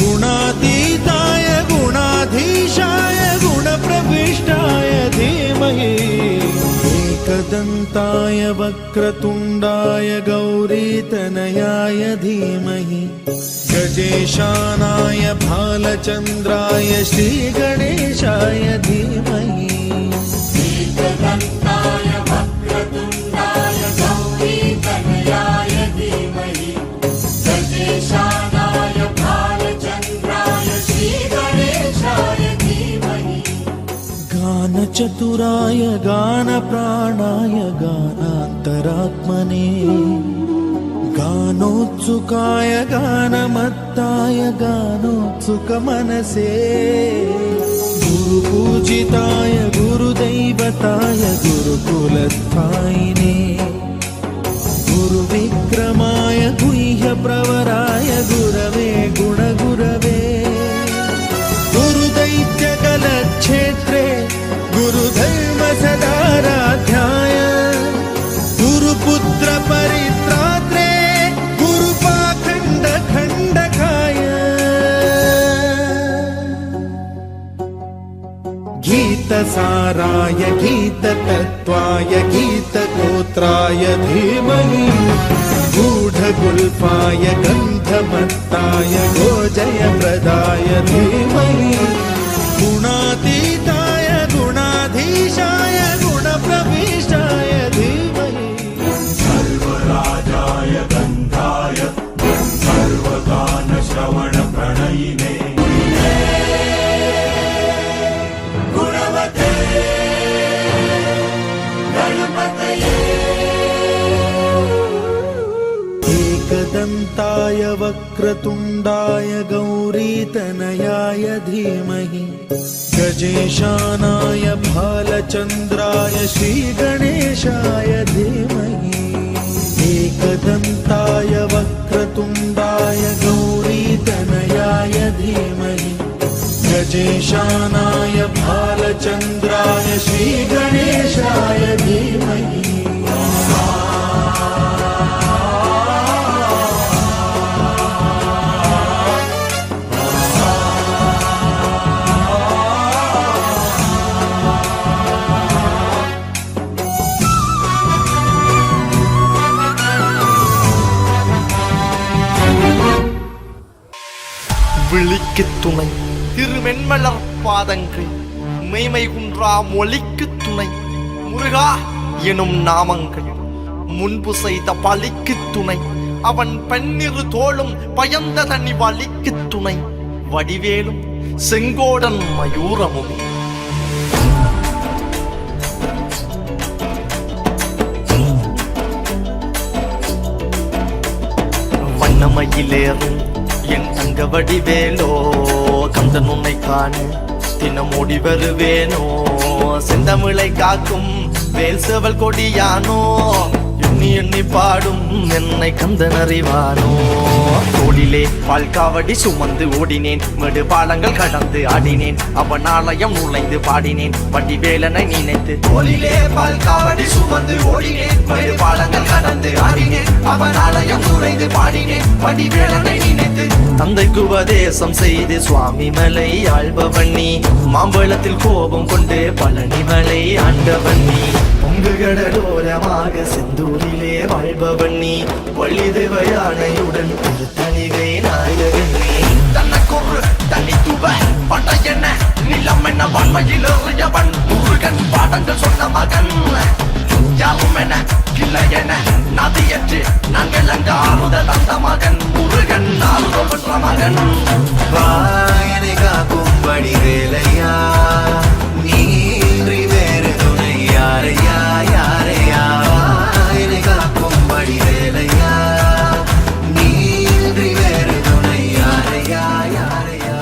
गुणातीताय गुणाधीशाय गुणप्रविष्टाय धीमहि एकदन्ताय वक्रतुण्डाय गौरीतनयाय धीमहि गजेशानाय भालचन्द्राय श्रीगणेशाय धीमहि एकदन्ताय वक्रतुण्डाय गौरीतनयाय धीमहि गजेशानाय भालचन्द्राय श्रीगणेशाय धीमहि गानचतुराय गानप्राणाय गानान्तरात्मने गानोत्सुकाय गानमत्ताय गानोत्सुकमनसे गुरुपूजिताय गुरुदैवताय गुरुकुलस्थायिने गुरुविक्रमाय गुह्यप्रवराय गुरवे गुणगुरवे गुरुदैत्यकलक्षेत्रे गुरुधर्मसदाराध्याय गुरुपुत्रपरित्रात्रे गीतसाराय गीततत्त्वाय गीतगोत्राय धीमहि गूढगुल्फाय गन्धमत्ताय गोजयप्रदाय धीमहि गुणातीताय गुणाधीशाय गुणप्रविष्टाय धीमहि सर्वराजाय गन्धाय सर्वगानश्रवणप्रणयिने गुणवते गणपतये एकदन्ताय वक्रतुण्डाय गौरीतनयाय धीमहि गजेशानाय भालचन्द्राय श्रीगणेशाय धीमहि एकदन्ताय वक्रतुण्डाय गौरीतनयाय धीमहि गजेशानाय भालचन्द्राय श्रीगणेशाय धीमहि விழிக்கு துணை திருமென்மலர் பாதங்கள் மெய்மை குன்றா மொழிக்கு துணை முருகா எனும் நாமங்கள் முன்பு செய்த பலிக்கு துணை அவன் பன்னிரு தோளும் பயந்த தனி வலிக்கு துணை வடிவேலும் செங்கோடன் மயூரமும் வண்ணமயிலேறும் என் தங்க வடிவேலோ கந்தன் உன்னை காண தினமோடி வருவேனோ செந்தமிழை காக்கும் வேல் செவல் கொடியானோ எண்ணி எண்ணி பாடும் என்னை கந்தன் அறிவானோ தோளிலே பால்காவடி சுமந்து ஓடினேன் மேடு பாலங்கள் கடந்து ஆடினேன் அவன் ஆலயம் நுழைந்து பாடினேன் வடிவேலனை நினைத்து தோளிலே பால்காவடி சுமந்து ஓடினேன் மேடு பாலங்கள் கடந்து ஆடினேன் அவன் ஆலயம் நுழைந்து பாடினேன் வடிவேலனை நினைத்து தந்தைக்கு உபதேசம் செய்து சுவாமி மலை ஆள்பவன் நீ மாம்பழத்தில் கோபம் கொண்டு பழனி மலை ஆண்டவன் நீ பொங்கு கடலோரமாக செந்தூரிலே வாழ்பவன் நீ வள்ளி தேவயானையுடன் திருத்தணிகை நாயகன் நீ தனக்கொரு தனித்துவ படையென நிலம் என்ன வன்மையில் எறியவன் முருகன் பாடங்கள் சொன்ன மகன் யாரும் என இல்லை என நதியற்று நாங்கள் அங்க ஆறுத தந்த மகன் முருகன் ஆறுத பெற்ற மகன் வாயனை காக்கும் வடிவேலையா நீன்றி வேறு துணை யாரையா யாரையா வாயனை காக்கும் வடிவேலையா நீன்றி வேறு துணை யாரையா யாரையா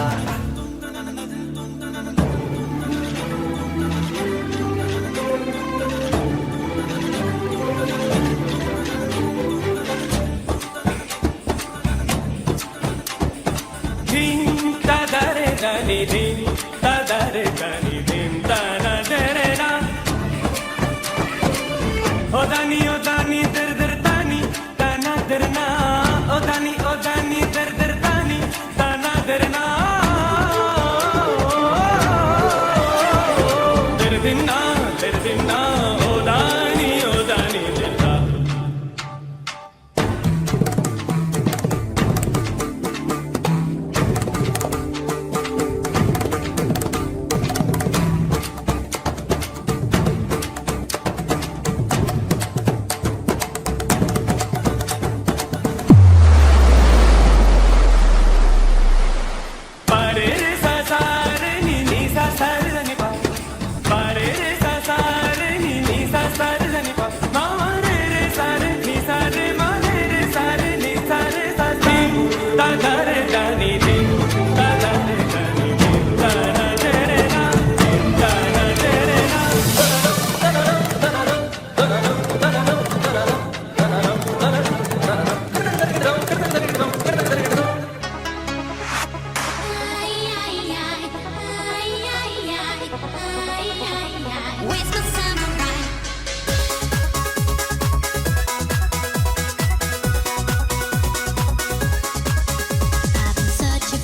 Searching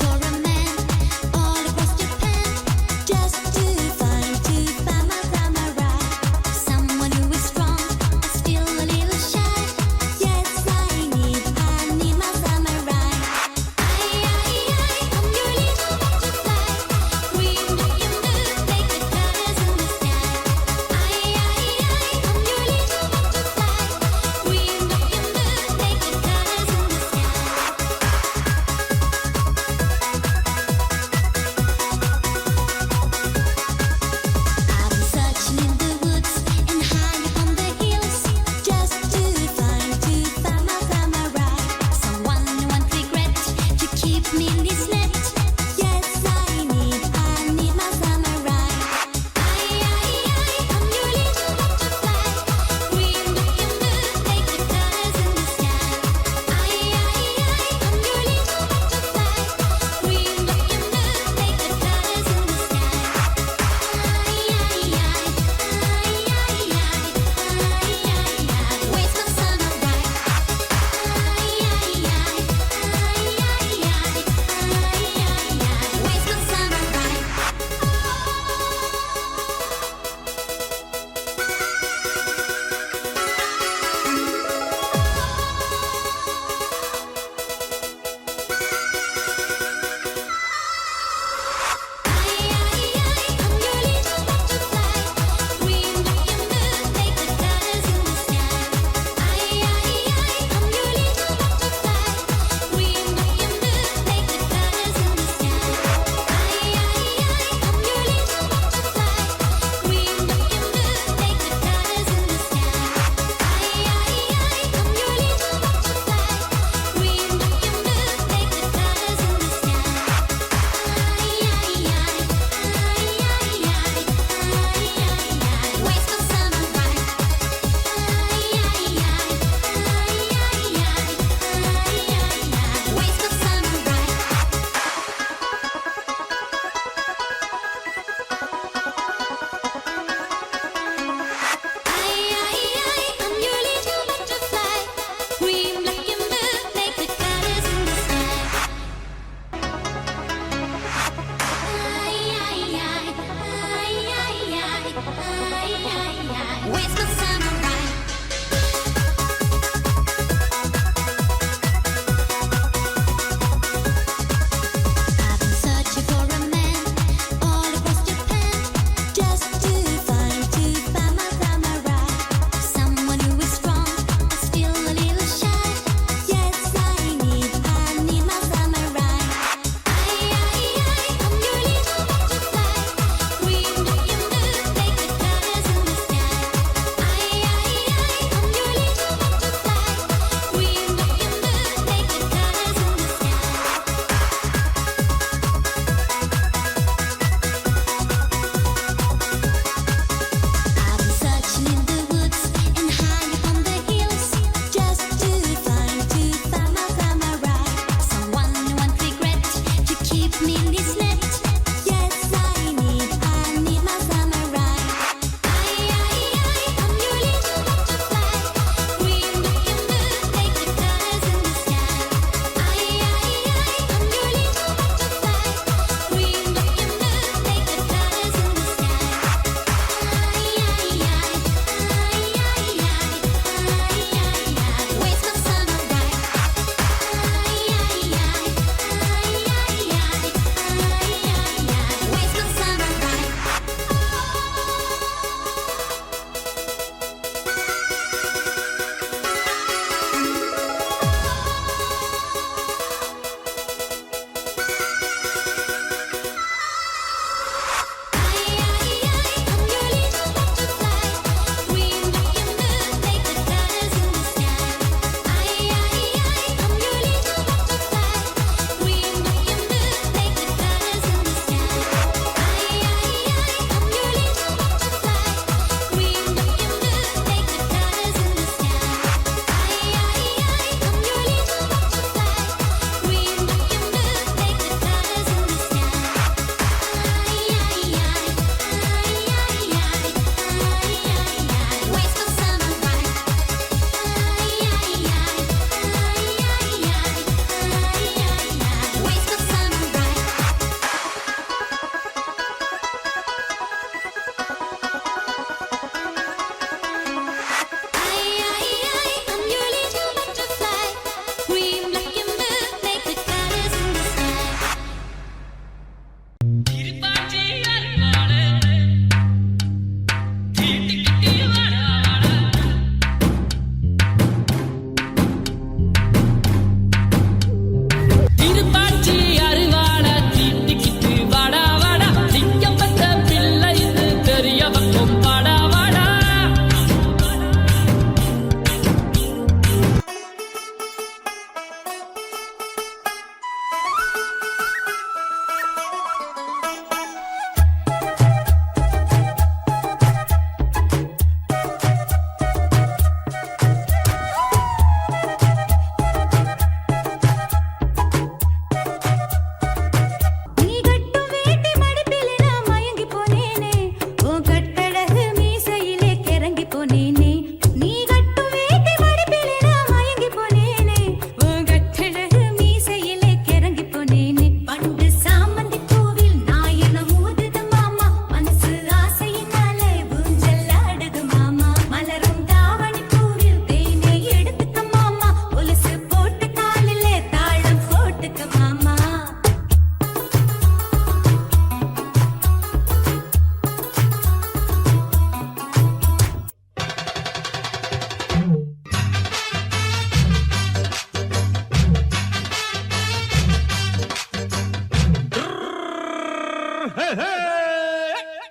candy snipped. Yes, I need my summer ride. I'm your little butterfly. Green looking blue, take the colors in the sky. I'm your little butterfly. Green looking blue, take the colors in the sky. Where's my summer ride?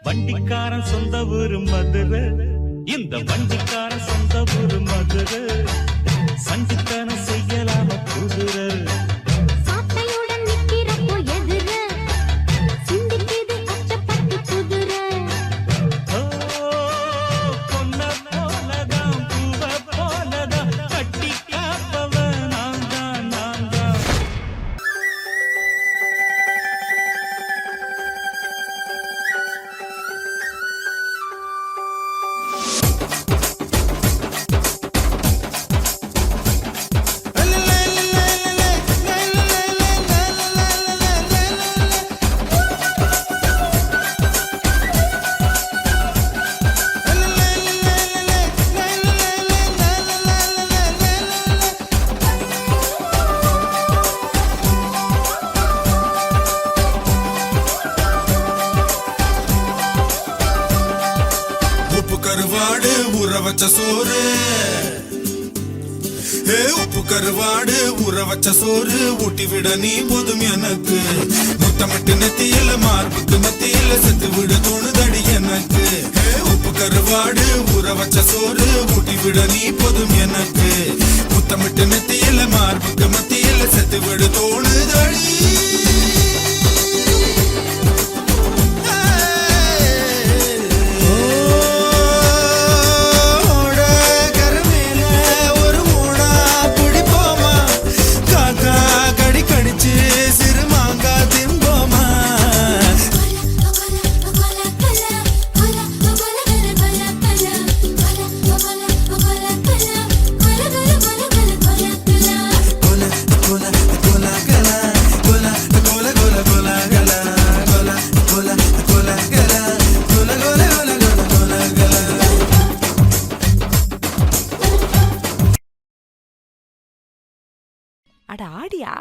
வண்டிக்காரன் சொந்த ஊரு மதுரை, இந்த வண்டிக்காரன் சொந்த ஊரு மதுரை, சண்டித்தனம் செய்யலாம குதிரை. சாட்டையுடன் நிக்கிறப்போ எதிர சிந்திக்குது அச்சப்பட்டு குதிரை. ஓ, பொன்ன போலதான் பூவ போலதான் கட்டி காப்பவன் நான் தான், நான் தான். உப்பு கருவாடு ஊற வச்ச சோறு, உப்பு கருவாடு ஊற வச்ச சோறு ஊட்டி விட நீ போதும் எனக்கு. முத்தமிட்டு நெத்தியில மார்புக்கு மத்தியில செத்து விட தோணுதடி எனக்கு. உப்பு கருவாடு ஊற வச்ச சோறு ஊட்டி விட நீ போதும் எனக்கு. முத்தமிட்டு நெத்தியில மார்புக்கு மத்தியில செத்து விட தோணுதடி. அட ஆடியா.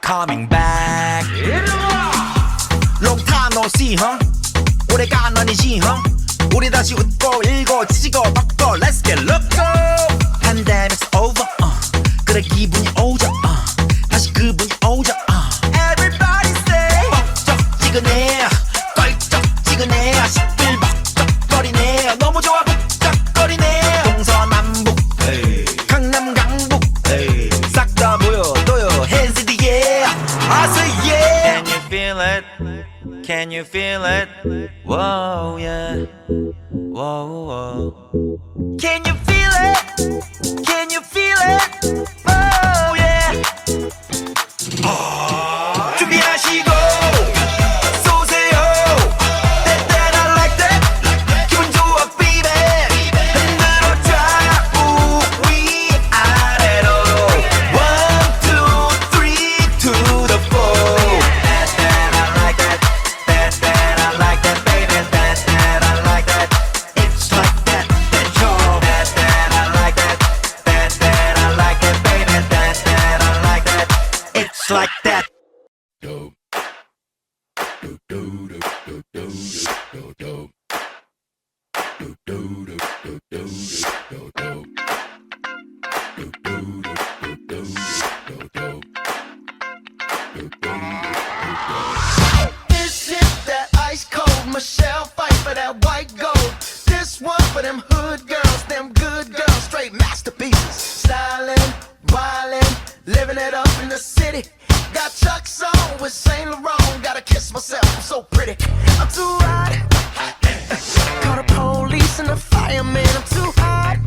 Coming back. Long time no see, huh? 오래간 아니지, huh? 우리 다시 웃고 일고 찢고 먹고 Let's get loco. Pandemic's over, 그래 기분이 오죠, 다시 그분이 오죠, Everybody say 뻑적지근해, 껄쩍지근해, 시끌벅적거리네, 너무 좋아 북적거리네. 동서남북, 강남 강북, 싹 다 보여줘요. Hands in the air, I say yeah. Can you feel it? Can you feel it? Whoa, yeah. Whoa, whoa. Can you feel it? Can you feel it? Oh, yeah. 준비하시고 쏘세요. That I like that. 기분 좋아, baby. 흔들어 좌우위 아래로. 1, 2, 3 to the 4. That I like that. That I like that, baby. That I like that. It's like that. That I like that. That I like that, baby. That I like that. It's like that. This is that ice cold Michelle fight for that white gold. This one for them hood girls, them good girls, straight masterpieces. Styling, wildin', living it up in the city. Got Chuck's on with Saint Laurent. Gotta kiss myself, I'm so pretty. I'm too hot. Call the police and the fireman. I'm too hot.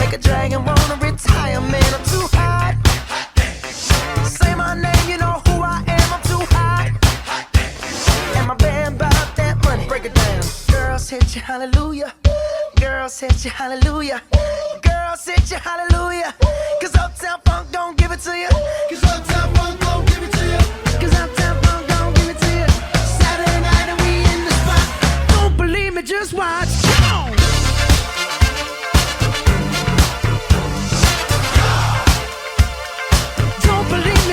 Make a dragon wanna retire, man. I'm too hot. Say my name, you know who I am. I'm too hot. And my band bought that money. Break it down. Girls hit you, hallelujah. Girls hit you, hallelujah. Girls hit you, hallelujah. Cause Uptown Funk don't give it to you. Cause Uptown Funk don't give it to you. Cause Uptown Funk don't give it to you. Saturday night and we in the spot. Don't believe me, just watch. Don't believe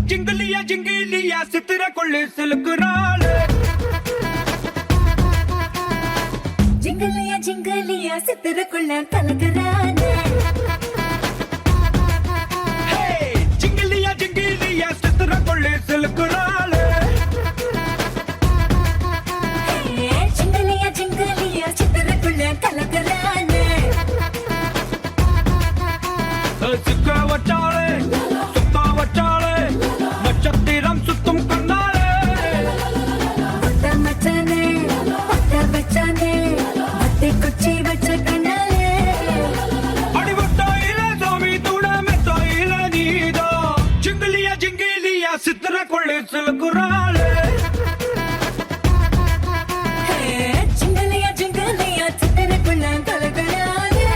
ஜிங்கிலியா ஜிங்கிலியா சித்திர கொள்ளு சிலுக்குறாளு ஜிங்கலியா ஜிங்கலியா சித்திரக்குள்ள கலக்குறானே ஜிங்கிலியா ஜிங்கிலியா சித்திர கொள்ளு சிலுக்குறாளு ஜிங்கலியா ஜிங்கலியா சித்திரக்குள்ள கலக்குறானே சிக்க வச்சாளே சுத்தா வச்சாளே நட்சத்திரம் சுத்தும் கண்ணாளே பட்ட மச்சானே பட்ட வச்சானே பட்டை குச்சி வச்ச கண்ணாலே அடிவட்டாயில சாமி துட மெத்தாயில நீதா ஜிங்கிலியா ஜிங்கிலியா சித்திர கொள்ளு சிலுக்குறாளே ஜிங்கலியா ஜிங்கலியா சித்திரக்குள்ள கலக்குறானே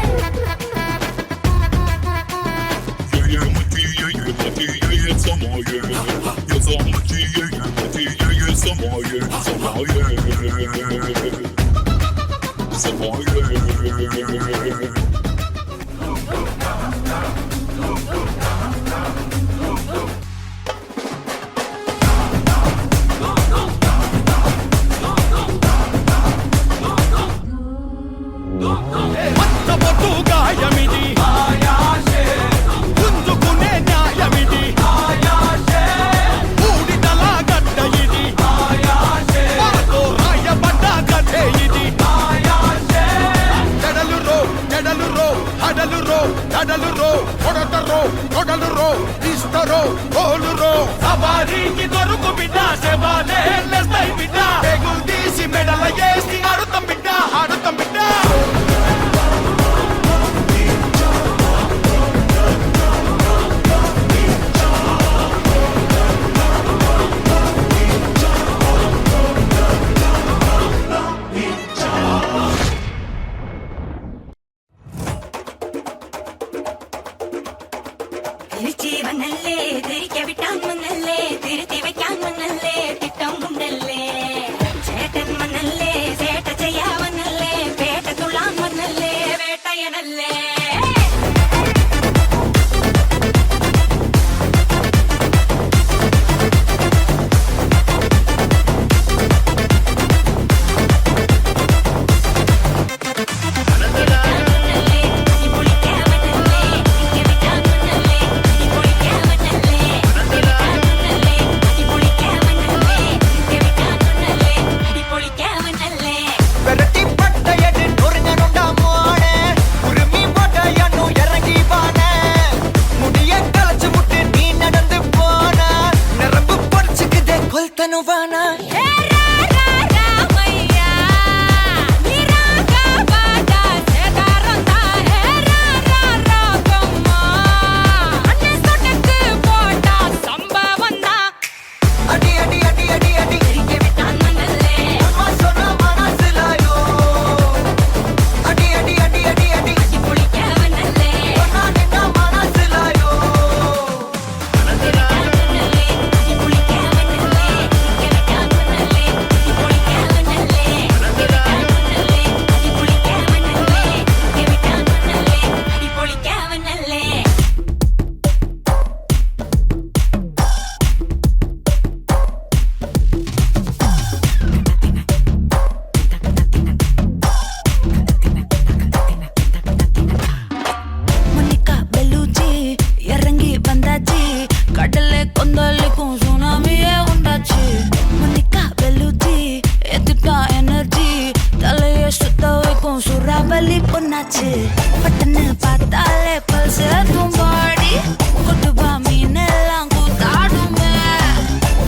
మత్తబొట్టు గాయమిది పుంజుకునే న్యాయమిది ఊడిదల గడ్డ ఇది మనతో రాయబడ్డ కథే ఇది జడలు రో హడలు రో దడలు రో కొడతరో కొడలు రో ఇస్తరో కోలు రో సవారికి దొరుకు బిడ్డ సేవాలే లెస్తై బిడ్డ పెగులు తీసి మెడల వేసి ఆడుతాం బిడ్డ ఆడుతాం బిడ్డ തിരിച്ചീവനല്ലേ തിരികെ വിട്ടാൻ വന്നല്ലേ തിരുത്തി വയ്ക്കാൻ വന്നല്ലേ തിട്ടം ഉണ്ടല്ലേ ചേട്ടൻ വന്നല്ലേ ചേട്ട ചെയ്യാവന്നല്ലേ പേട്ട തുള്ളാൻ വന്നല്ലേ വേട്ടയനല്ലേ விரட்டி பட்டையடி நொறுங்கணுண்டா மோனே உருமி பட்டையன்னு இறங்கி வானே முடிய களைச்சு முட்டு நீ நடந்து போன நரம்பு பொடிச்சுக்குதே கொல்தனுவானா அடி அடி அடி அடி அடி அம்மா சொன்ன மனசுலாயோ அடி அடி அடி அடி அடி சொன்னா நின்ன மனசுலாயோ மொனிகா பெலூச்சி இறங்கி வந்தாச்சு கடலை கொந்தளிக்கும் சுனாமியே உண்டாச்சு மொனிகா பெலூச்சி எதுட்டா எனர்ஜி தலையை சுத்த வைக்கும் சுறாவலி பொண்ணாச்சு பட்டன்னு பார்த்தாலே பல்ஸ் தும்பாடி கொட்டுபா மீன் எல்லாம் கூத்தாடுமே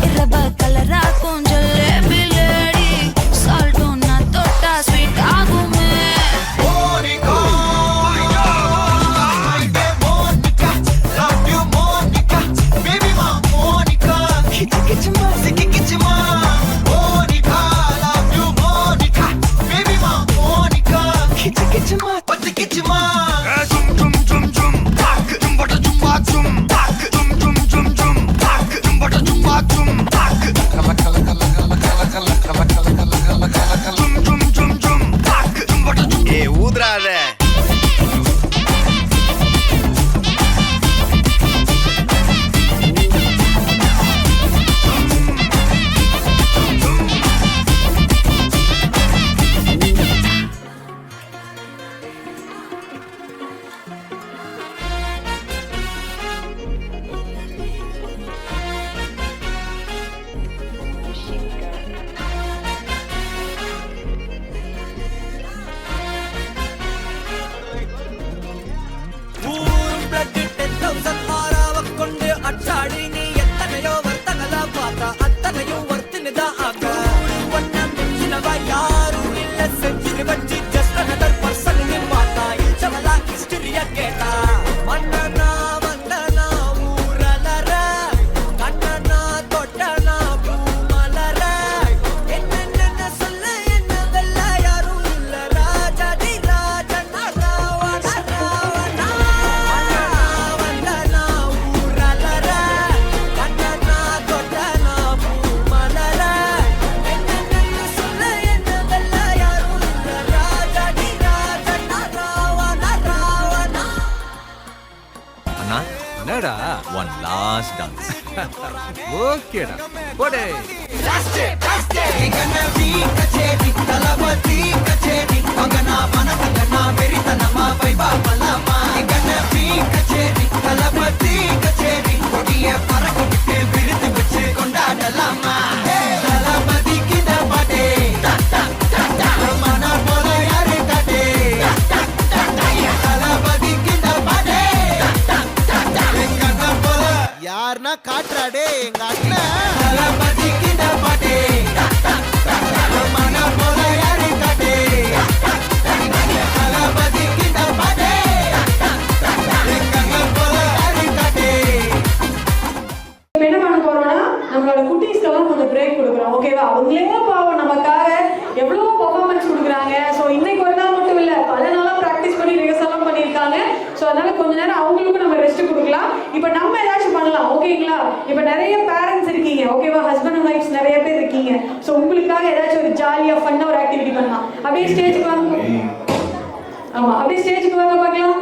இரவ கலராக்கும் ஜல்லேபி லேடி சால்ட்டும் நான் தொட்டா ஸ்வீட் ஆகுமே Monica, Monica, love you Monica, baby ma Monica, kichima, mass dance. ஓகேடா போடே. யாருன்னா காட்டுறாடே எங்க அண்ணன். இப்ப என்ன பண்ண போறோம்னா நம்மளோட குட்டீஸ்க்கெல்லாம் கொஞ்சம் பிரேக் கொடுக்குறோம். ஓகேவா? அவங்களே பாவம் நமக்காக எவ்வளவு பெர்ஃபார்மன்ஸ் கொடுக்குறாங்க. ஸோ இன்னைக்கு ஒரு நாள் மட்டும் இல்ல, பல நாளா ப்ராக்டிஸ் பண்ணி ரிஹர்சலும் பண்ணியிருக்காங்க. ஸோ அதனால கொஞ்ச நேரம் அவங்களுக்கும் நம்ம ரெஸ்ட் கொடுக்கலாம். இப்போ நம்ம ஏதாச்சும் பண்ணலாம். ஓகேங்களா? இப்போ நிறைய பேரண்ட்ஸ் இருக்கீங்க. ஓகேவா? ஹஸ்பண்ட் அண்ட் ஒய்ஃப்ஸ் நிறைய பேர் இருக்கீங்க. ஸோ உங்களுக்காக ஏதாச்சும் ஒரு ஜாலியா ஃபன்னா ஒரு ஆக்டிவிட்டி பண்ணலாம். அப்படியே ஸ்டேஜுக்கு வாங்க. ஆமா, அப்படியே ஸ்டேஜுக்கு வாங்க பார்க்கலாம்.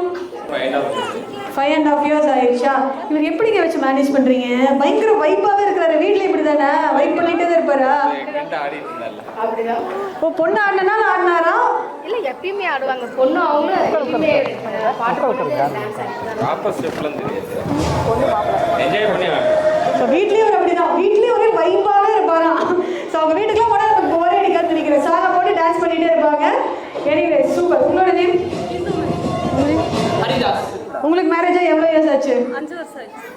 5.5 years ஆயிடுச்சா? இவர் எப்படிங்க வச்சு மேனேஜ் பண்றீங்க? பயங்கர வைப்பாவே இருக்கிறாரு. வீட்ல இப்படி தானே வைப் பண்ணிட்டே தான் இருப்பாரா? அப்படிதான். ஓ, பொண்ணு ஆடினா ஆடினாரா? இல்ல எப்பயுமே ஆடுவாங்க. பொண்ணு அவங்களும் எப்பயுமே பாட்டு ஸோ வீட்லயும் ஒரு அப்படிதான். வீட்லயும் ஒரே வைப்பாவே இருப்பாராம். ஸோ அவங்க வீட்டுக்குலாம் போனா நமக்கு போரே அடிக்காது நினைக்கிறேன். சாங்க போட்டு டான்ஸ் பண்ணிட்டே இருப்பாங்க. Anyway super. உங்களோட நேம்? ஹரிதாஸ். உங்களுக்கு மேரேஜ் ஆகி எவ்வளவு இயர்ஸ் ஆச்சு? 5 வருஷம் ஆச்சு.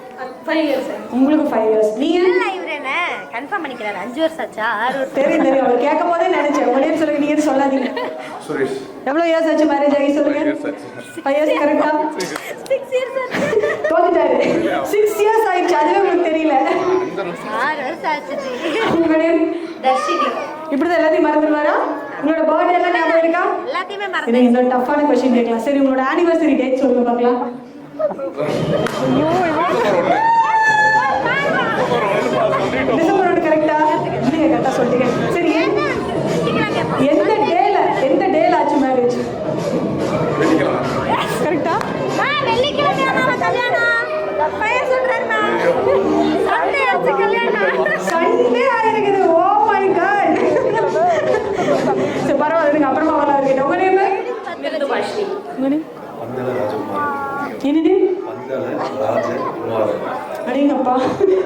5 years. உங்களுக்கு 5 years. நீங்க? இவரு என்ன கன்ஃபார்ம் பண்ணிக்கிறாரு. 5 வருஷம் ஆச்சா? 6 வருஷம். தெரியும் தெரியும். அவர் கேட்கும் போதே நினைச்சேன். உடனே சொல்லுங்க, நீங்க எதுவும் சொல்லாதீங்க. சுரேஷ். எவ்வளவு இயர்ஸ் ஆச்சு மேரேஜ் ஆகி? சொல்லுங்க. 5 years கரெக்டா? 6 years ஆச்சு. தோத்துட்டாரு. 6 years ஆயிடுச்சு. அதுவே உங்களுக்கு தெரியல. 6 வருஷம் ஆச்சு. உங்க நேம்? தர்ஷினி. இப்படிதான் எல்லாத்தையும் மறந்துடுவாரா? உங்களோட பர்த்டே எல்லாம் ஞாபகம் இருக்கா? எல்லாத்தையுமே இது மறந்து. இந்த டஃப்பான क्वेश्चन கேட்கலாம். சரி, உங்களோட ஆனிவர்சரி டேட் சொல்லுங்க பார்க்கலாம். டிசம்பர் 1 கரெக்டா? நீங்க கரெக்டா சொல்லிட்டீங்க. சரி, எந்த டேல ஆச்சு மேரேஜ்? கரெக்டா? வெள்ளிக்கிழமை கல்யாணம். பையன் சொல்றாருமா சண்டே ஆச்சு கல்யாணம். சண்டே ஆயிருக்குது. Oh my God. சரி பரவாயில்ல, நீங்க அப்புறமா வரலாம் இருக்கட்டும். உங்க நேம்? மிருதுபாஷினி. உங்க நேம்? என்னது? அடேங்கப்பா,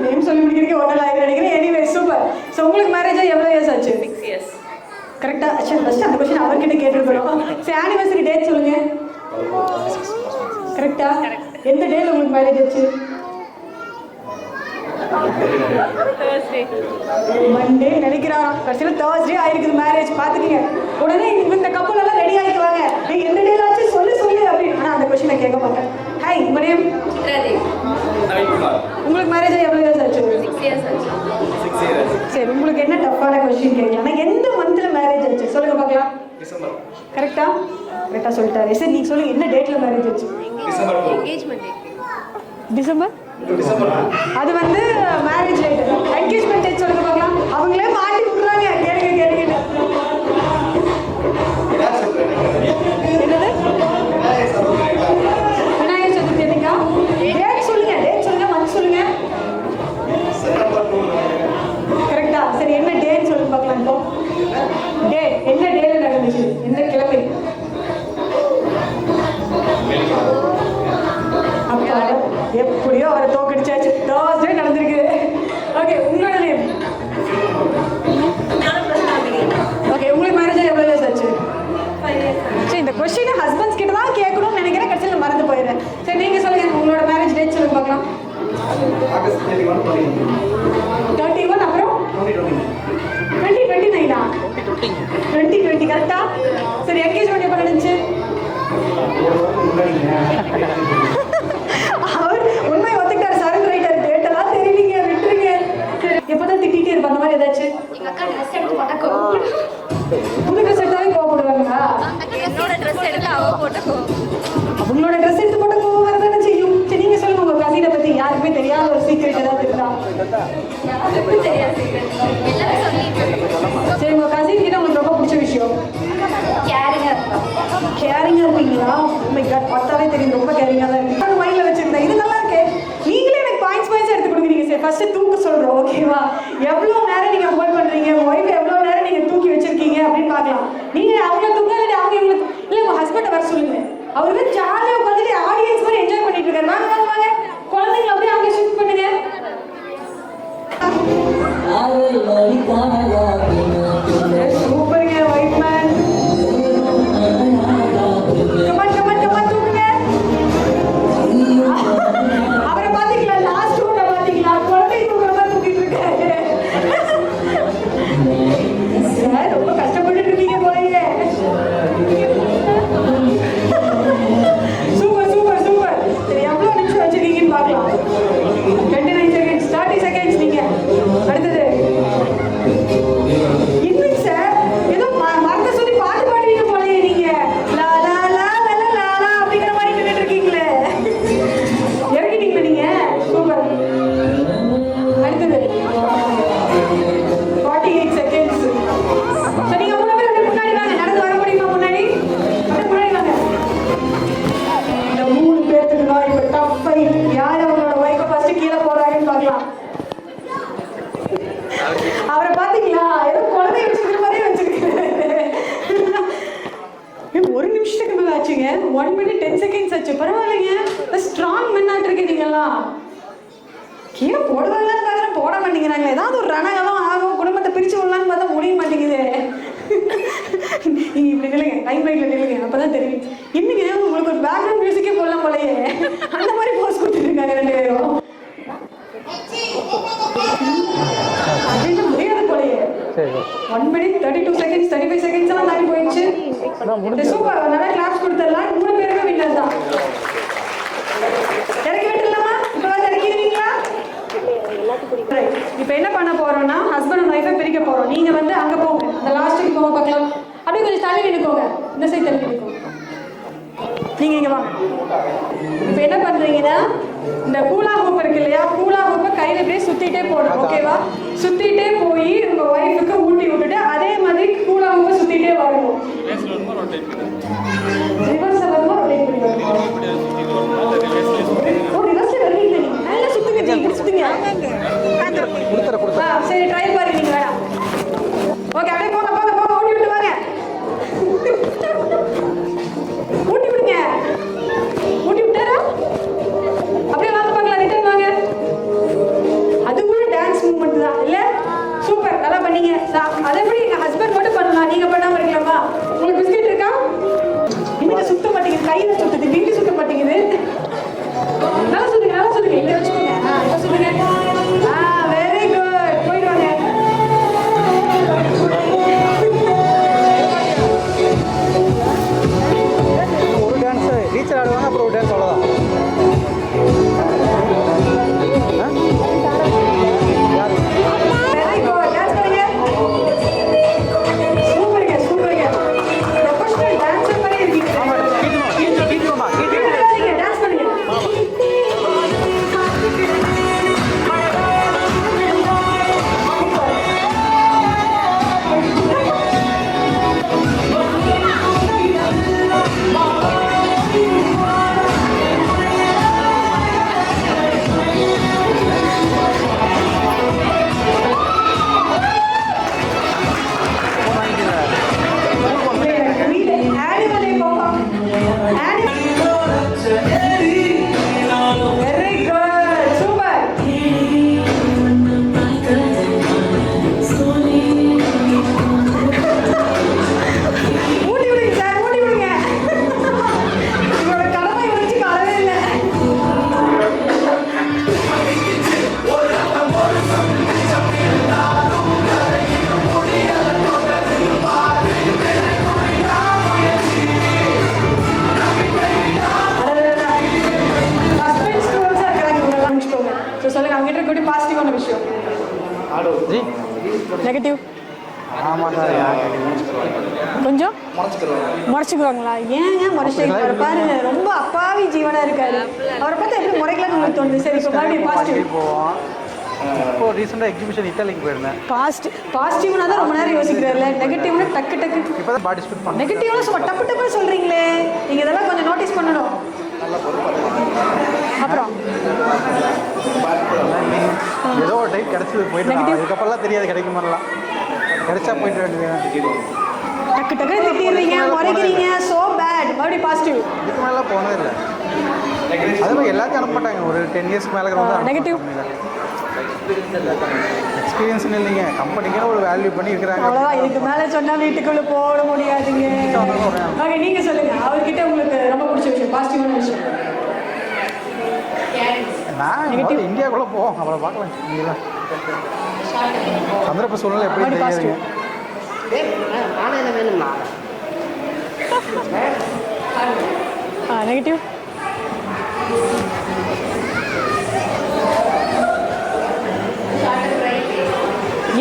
நேம் சொல்லி முடிக்கிறதுக்கு ஒரு நாள் ஆயிரம் நினைக்கிறேன். Anyway super. ஸோ உங்களுக்கு மேரேஜ் ஆகி எவ்வளோ இயர்ஸ் ஆச்சு? 6 years. கரெக்டா? சரி, ஃபர்ஸ்ட் அந்த கொஸ்டின் அவர்கிட்ட கேட்டுருக்கோம். சரி, ஆனிவர்சரி டேட் சொல்லுங்க. கரெக்டா? எந்த டேல உங்களுக்கு மேரேஜ் ஆச்சு? Thursday. மண்டே நினைக்கிறாராம். கடைசியில் தேர்ஸ்டே ஆயிருக்குது மேரேஜ். பார்த்துக்கீங்க. உடனே இந்த கப்பல் எல்லாம் ரெடி ஆகிக்குவாங்க. நீங்க எந்த டேல ஆச்சு சொல்லு அப்படின்னு. ஆனால் அந்த கொஸ்டினை கேட்க மாட்டேன். ஹாய், உங்க நேம்? உங்களுக்கு மேரேஜ் ஆகி எவ்வளோ இயர்ஸ் ஆச்சு? 6 years ஆச்சு. சரி, உங்களுக்கு என்ன டஃப்பான கொஸ்டின் கேட்கலாம். எந்த மந்த்ல மேரேஜ் ஆச்சு சொல்லுங்க பார்க்கலாம். டிசம்பர். கரெக்டா? கரெக்டா சொல்லிட்டாரு. சரி, நீங்க சொல்லுங்க, என்ன டேட்ல மேரேஜ் ஆச்சு? Engagement date. டிசம்பர். அது வந்து மேரேஜ் டேட். என்கேஜ்மெண்ட் டேட் சொல்லுங்க பார்க்கலாம். அவங்களே மாட்டி விடுறாங்க. கேளுங்க. என்னது? விநாயகர் சதுர்த்தி என்னைக்கா? டேட் சொல்லுங்க. மந்த் சொல்லுங்க. கரெக்டா? சரி, என்ன டேட் சொல்லுங்க பார்க்கலாம். இப்போ டேட் என்ன டேல நடந்துச்சு? எந்த கிழமை? அப்பா, எப்படியோ அவரை தோக்கடிச்சாச்சு. தேர்ஸ்டே நடந்திருக்கு. ஓகே, உங்களோட நேம்? ஓகே, உங்களுக்கு மேரேஜ் எவ்வளோ இயர்ஸ் ஆச்சு? 5 years. சரி, இந்த கொஸ்டின் ஹஸ்பண்ட்ஸ் கிட்ட தான் கேட்கணும்னு நினைக்கிறேன். கடைசியில் மறந்து போயிடுறேன். சரி, நீங்க சொல்லுங்க, உங்களோட மேரேஜ் டேட் சொல்லுங்க பார்க்கலாம். ஆகஸ்ட் 31, 31 அப்புறம் 2029 2020 கரெக்டா? சரி, என்கேஜ்மெண்ட் எப்போ நடந்துச்சு? அவர் உண்மை ஒத்துக்கிட்டார். சரண்டர் ஆயிட்டார். டேட் எல்லாம் தெரியலீங்க, விட்டுருங்க. எப்போதான் திட்டிகிட்டே இருப்பாங்க. அந்த மாதிரி ஏதாச்சும் எங்க அக்கா ட்ரெஸ் எடுத்து போட்டா கோவம். புது ட்ரெஸ் எடுத்தாலே கோவப்படுவாங்களா? என்னோட ட்ரெஸ் எடுத்து அவ போட்டா கோவம். அவங்களோட ட்ரெஸ் எடுத்து போட்ட கோவம் வரதானே செய்யும். சரி, நீங்க சொல்லுங்க, உங்க கசினை பத்தி யாருக்குமே தெரியாத ஒரு சீக்ரெட் ஏதாவது இருந்தா? யாருக்கும் தெரியாது. எல்லாரும் சொல்லிட்டு. சரி, உங்க கசின் கிட்ட உங்களுக்கு ரொம்ப பிடிச்ச விஷயம்? கேரிங்கா இருக்கும். கேரிங்கா இருப்பீங்களா? உண்மை பார்த்தாலே தெரியும், ரொம்ப கேரிங்கா தான் இருக்கு. மைண்ட்ல வச்சிருந்தேன். இது நல்லா இருக்கே. நீங்களே எனக்கு பாயிண்ட்ஸ் எடுத்து ஃபர்ஸ்ட் தூக்க சொல்றோம், ஓகேவா? எவ்வளவு நேரம் நீங்க ஹோல்ட் பண்றீங்க, உங்க ஒய்ஃப் எவ்வளவு நேரம் நீங்க தூக்கி வச்சிருக்கீங்க அப்படின்னு பார்க்கலாம். நீங்க அவங்க தூக்க இல்லை அவங்க இவங்க இல்ல உங்க ஹஸ்பண்டை வர சொல்லுங்க. அவரு ஜாலியா உட்காந்துட்டு ஆடியன்ஸ் மாதிரி என்ஜாய் பண்ணிட்டு இருக்காரு. வாங்க வாங்க வாங்க, குழந்தைங்களை அப்படியே அவங்க ஷிஃப்ட் பண்ணுங்க. சூப்பருங்க white man. Come on come on come on தூக்குங்க. அவரை பாத்தீங்களா? லாஸ்ட் ரூம்ல பாத்தீங்களா? குழந்தை தூக்குற மாதிரி தூக்கிட்டு இருக்காரு. சார் ரொம்ப கஷ்டப்பட்டு இருக்கீங்க போலயே. Super super super. சரி எவ்வளவு நிமிஷம் வச்சிருக்கீங்கன்னு பார்க்கலாம். 29 செகண்ட்ஸ், 30 செகண்ட்ஸ். நீங்க அடுத்தது இன்னும் சார் ஏதோ மறந்த சொல்லி பாட்டு பாடுவீங்க போலயே. நீங்க லா லா லா லா லா லா லா அப்படிங்கிற மாதிரி நின்றுட்டு இருக்கீங்களே. இறங்கிட்டீங்களா நீங்க? சூப்பர். அடுத்தது 48 செகண்ட்ஸ். சரி நீங்க மூணு பேர் அப்படியே முன்னாடி வாங்க. நடந்து வர முடியுமா? முன்னாடி அப்படியே முன்னாடி வாங்க. இந்த மூணு பேருக்கு தான் இப்ப டஃப் ஃபைட். யார் அவங்களோட ஒய்ஃபை ஃபர்ஸ்ட் கீழே போறாங்கன்னு பார்க்கலாம். அவரை பாத்தீங்களா? ஏதோ குழந்தை வச்சிருக்கிற மாதிரியே வச்சிருக்காரு. ஒரு நிமிஷத்துக்கு மேல ஆச்சுங்க. 1 minute 10 seconds ஆச்சு. பரவாயில்லைங்க, ஸ்ட்ராங் மென்னாட்டு இருக்கு. நீங்கெல்லாம் கீழே போடுவாங்களான்னு பார்த்தா போட மாட்டேங்கிறாங்க. ஏதாவது ஒரு ரணகலம் ஆகும், குடும்பத்தை பிரிச்சு விடலான்னு பார்த்தா முடிய மாட்டேங்குது. நீங்க இப்படி நில்லுங்க, டைம் லைட்ல நில்லுங்க, அப்பதான் தெரியும். இன்னைக்கு உங்களுக்கு ஒரு பேக்ரவுண்ட் மியூசிக்கே போடலாம் போலயே. அந்த மாதிரி போஸ் கொடுத்துட்டு இருக்காங்க 2 பேரும். அப்படின்னு முடியாது போலயே. 1 minute 32 seconds 35 seconds எல்லாம் தாண்டி போயிடுச்சு. சூப்பர், நல்லா கிளாப்ஸ் கொடுத்துடலாம். 3 பேருமே வின்னர் தான். இறக்கி விட்டுலாமா? இப்போ இறக்கிடுவீங்களா? இப்போ என்ன பண்ண போறோம்னா ஹஸ்பண்ட் அண்ட் ஒய்ஃபை பிரிக்க போறோம். நீங்க வந்து அங்க போங்க, அந்த லாஸ்ட்டுக்கு போக பார்க்கலாம். அப்படியே கொஞ்சம் தள்ளி நிற்கோங்க, இந்த சைடு தள்ளி நிற்கோங்க. நீங்க இங்க வாங்க. இப்போ என்ன பண்றீங்கன்னா இந்த கூலா ஹூப் இருக்கு இல்லையா, கூலா ஹூப்பை கையில அப்படியே சுத்திட்டே போடணும், ஓகேவா? சுத்திட்டே போய் உங்க ஒய்ஃபுக்கு ஊட்டி விட்டுட்டு அதே மாதிரி கூலா ஹூப்பை சுத்திட்டே வரணும். ரிவர்ஸ்ல வருமா ரொட்டேட் பண்ணி வரணும்? ஓ ரிவர்ஸ்ல வரீங்க நீங்க. நல்லா சுத்துங்க ஜி, இப்படி சுத்துங்க. சரி ட்ரை பாருங்க நீங்க வேணா. ஓகே அப்படியே போங்க போங்க போங்க, ஊட்டி விட்டு வாங்க. ஊட்டி விடுங்க. ஊட்டி விட்டாரா? அப்படியே வாங்க பார்க்கலாம், ரிட்டர்ன் வாங்க. அது கூட டான்ஸ் மூவ்மெண்ட் தான் இல்ல? சூப்பர், நல்லா பண்ணீங்க. அதே மாதிரி எங்க ஹஸ்பண்ட் மட்டும் பண்ணலாம், நீங்க பண்ணாம இருக்கலாமா? உங்களுக்கு பிஸ்கெட் இருக்கா? இன்னைக்கு சுத்த மாட்டேங்குது, கையில சுத்துது, வீட்டு சுத்த மாட்டேங்குது. நல்லா சொல்லுங்க நல்லா சொல்லுங்க. இங்க வச்சுக்கோங்க. இப்போ சொல்லுங்க. வெரி குட், போயிட்டு வாங்க. ஒரு டான்ஸ் டீச்சர் ஆடுவாங்க, அப்புறம் ஒரு டான்ஸ் அவ்வளோதான். வெரி குட், டான்ஸ் பண்ணுங்க. சூப்பருங்க சூப்பருங்க, ப்ரொஃபஷனல் டான்சர் மாதிரி இருக்கீங்க. டான்ஸ் பண்ணுங்க. Very good, super. ஊட்டி விடுங்க சார், ஊட்டி விடுங்க. இவரோட கடமை வச்சு காலவே இல்லை. சொல்லுங்க, அவங்க கிட்ட கூட பாசிட்டிவான விஷயம். நெகட்டிவ் ஆமாம் சார், கொஞ்சம் முறைச்சிக்குவாங்களா? ஏங்க முறைச்சிட்டு பாருங்க, ரொம்ப அப்பாவி ஜீவனா இருக்காரு. அவரை பார்த்தா எப்படி முறைக்கலாம்னு உங்களுக்கு தோணுது? சரி இப்போ மறுபடியும் பாசிட்டிவ் போவோம். இப்போ ரீசெண்டாக எக்ஸிபிஷன் இத்தாலிக்கு போயிருந்தேன். பாசிட்டிவ்னா தான் ரொம்ப நேரம் யோசிக்கிறாருல, நெகட்டிவ்னா டக்கு டக்கு. இப்போ தான் பார்ட்டிசிபேட் பண்ணேன். நெகட்டிவ்னா சும்மா டப்பு டப்புன்னு சொல்றீங்களே, நீங்க இதெல்லாம் கொஞ்சம் நோட்டீஸ் பண்ணணும். அப்புறம் ஏதோ ஒரு டைம் கிடச்சது போயிட்டு இதுக்கப்புறம்லாம் தெரியாது கிடைக்குமாலாம் கிடைச்சா போயிட்டு வேண்டியது. டக்கு டக்கு திட்டிடுறீங்க, முறைக்கிறீங்க, சோ பேட். மறுபடியும் பாசிட்டிவ். இதுக்கு மேலே போனதே இல்லை. அதெல்லாம் எல்லாத்தையும் அனுப்ப மாட்டாங்க. ஒரு 10 இயர்ஸ்க்கு மேலே இருக்கிறவங்க நெகட்டிவ். எக்ஸ்பீரியன்ஸ்னு இல்லைங்க, கம்பெனிக்கே ஒரு வேல்யூ பண்ணி இருக்கிறாங்க. அவ்வளோதான். இதுக்கு மேலே சொன்னால் வீட்டுக்குள்ளே போட முடியாதுங்க. ஓகே, நீங்கள் சொல்லுங்கள். அவர்கிட்ட உங்களுக்கு ரொம்ப பிடிச்ச விஷயம், பாசிட்டிவான விஷயம். நான் இந்தியாவுக்குள்ளே போவோம், அப்புறம் பார்க்கலாம். இங்கே சந்தர்ப்ப சூழ்நிலை எப்படி தெரியாதுங்க. நெகட்டிவ்.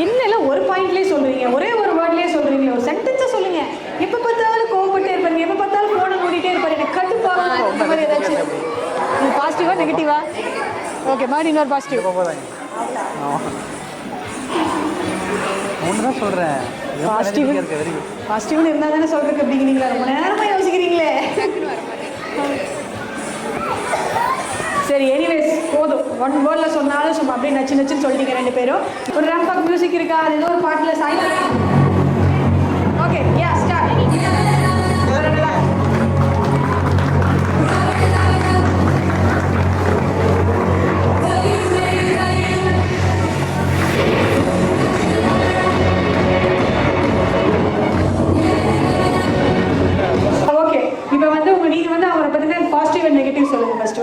என்னெல்லாம் ஒரு பாயிண்ட்லேயே சொல்கிறீங்க, ஒரே ஒரு வேர்ட்லேயே சொல்கிறீங்க, ஒரு சென்டென்ஸை சொல்லுங்கள். எப்போ பார்த்தாலும் கோவப்பட்டே இருப்பாங்க, எப்போ பார்த்தாலும் ஃபோனை மூடிட்டே இருப்பாரு, எனக்கு கட்டுப்பாங்க. இந்த மாதிரி ஏதாச்சும் இது பாசிட்டிவா நெகட்டிவா? ஓகே, மாதிரி இன்னொரு பாசிட்டிவ். ஒன்று தான் சொல்கிறேன். பாசிட்டிவ்னு இருந்தால் தானே சொல்கிறதுக்கு அப்படிங்கிறீங்களா? ரொம்ப நேரமாக யோசிக்கிறீங்களே. சரி, எனிவேஸ் போதும். ஒன் வேர்டில் சொன்னாலும் சும்மா அப்படியே நச்சு நச்சுன்னு சொல்லிட்டீங்க ரெண்டு பேரும். ஒரு ரேம்ப் அப் மியூசிக் இருக்கா? அது ஏதோ ஒரு பாட்டில் சாய். ஓகே, யா ஸ்டார்ட்.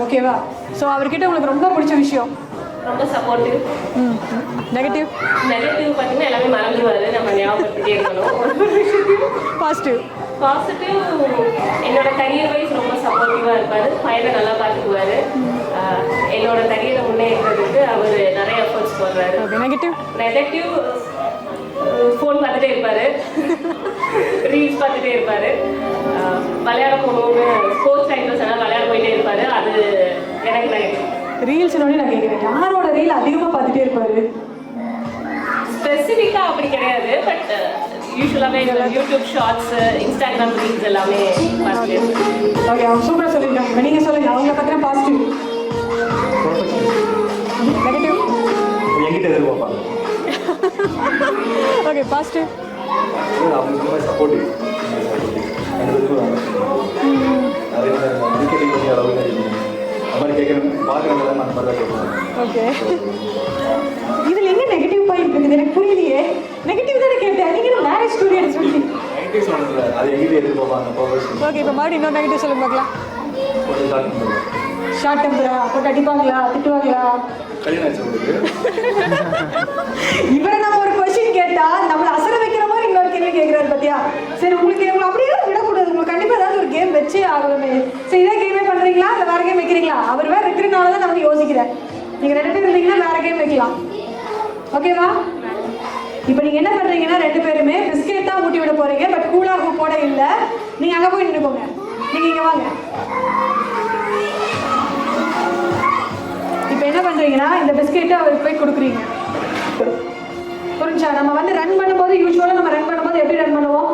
ஓகேவா? ஸோ அவர்கிட்ட உங்களுக்கு ரொம்ப பிடிச்ச விஷயம்? ரொம்ப சப்போர்ட்டிவ். நெகட்டிவ்? நெகட்டிவ் பார்த்தீங்கன்னா எல்லாமே மறந்துடுவாரு, நம்ம ஞாபகப்படுத்திட்டே இருக்கணும். பாசிட்டிவ்? பாசிட்டிவ் என்னோட கரியர் வைஸ் ரொம்ப சப்போர்ட்டிவாக இருப்பார். பையனை நல்லா பார்த்துக்குவார். என்னோட கரியரை முன்னேற்றதுக்கு அவர் நிறைய எஃபர்ட்ஸ் போடுறாரு. நெகட்டிவ்? நெகட்டிவ் ஃபோன் பார்த்துட்டே இருப்பார், ரீல்ஸ் பார்த்துட்டே இருப்பார். விளையாட போகணும்னு ஸ்போர்ட்ஸ் டைம்ஸ் எல்லாம் விளையாட போயிட்டே இருப்பார். அது எனக்கு நெகட்டிவ். ரீல்ஸ்னோடனே நான் கேட்குறேன், யாரோட ரீல் அதிகமாக பார்த்துட்டே இருப்பார்? ஸ்பெசிஃபிக்காக அப்படி கிடையாது, பட் யூஸ்வலாகவே யூடியூப் ஷார்ட்ஸ், இன்ஸ்டாகிராம் ரீல்ஸ் எல்லாமே பார்த்துட்டே இருப்பேன். ஓகே, அவங்க சூப்பராக சொல்லியிருக்காங்க. இப்போ நீங்கள் சொல்லுங்கள், அவங்கள பற்றின பாசிட்டிவ். நெகட்டிவ்? என்கிட்ட எதிர்பார்ப்பாங்க. Okay, positive? அவங்க சப்போர்ட்டிவ். ஓகே, இதில் எங்கே நெகட்டிவ் பாயிண்ட் இருக்குது? எனக்கு புரியலையே. நெகட்டிவ் தானே கேட்டேன், நீங்கள் மேரேஜ் ஸ்டோரி எடுத்து ஓகே. இப்போ மறுபடியும் இன்னொரு நெகட்டிவ் சொல்லுங்க பார்க்கலாம். ஷார்ட் டெம்பரா? போட்டு அடிப்பாங்களா, திட்டுவாங்களா? இவரை நம்ம ஒரு கொஸ்டின் கேட்டா நம்மளை அசர வைக்கிற மாதிரி இன்னொரு கேள்வி கேட்கிறாரு பார்த்தியா? சரி, உங்களுக்கு உங்களை அப்படியே விடக்கூடாது. உங்களுக்கு கண்டிப்பாக ஏதாவது ஒரு கேம் வச்சே ஆகணுமே. சரி, இதே கேமே பண்ணுறீங்களா இல்லை வேறு கேம் வைக்கிறீங்களா? அவர் வேறு இருக்கிறனால தான் நம்ம யோசிக்கிறேன். நீங்கள் 2 பேர் இருந்தீங்கன்னா வேறு கேம் வைக்கலாம். ஓகேவா? இப்போ நீங்கள் என்ன பண்ணுறீங்கன்னா, 2 பேருமே பிஸ்கெட் தான் ஊட்டி விட போகிறீங்க. பட் கூலாக போட இல்லை. நீங்கள் அங்கே போய் நின்றுக்கோங்க. நீங்கள் இங்கே வாங்க. இப்போ என்ன பண்ணுறீங்கன்னா, இந்த பிஸ்கெட்டை அவருக்கு போய் கொடுக்குறீங்க. புரிஞ்சா? நம்ம வந்து ரன் பண்ணும்போது யூஸ்வலாக நம்ம ரன் பண்ணும்போது எப்படி ரன் பண்ணுவோம்?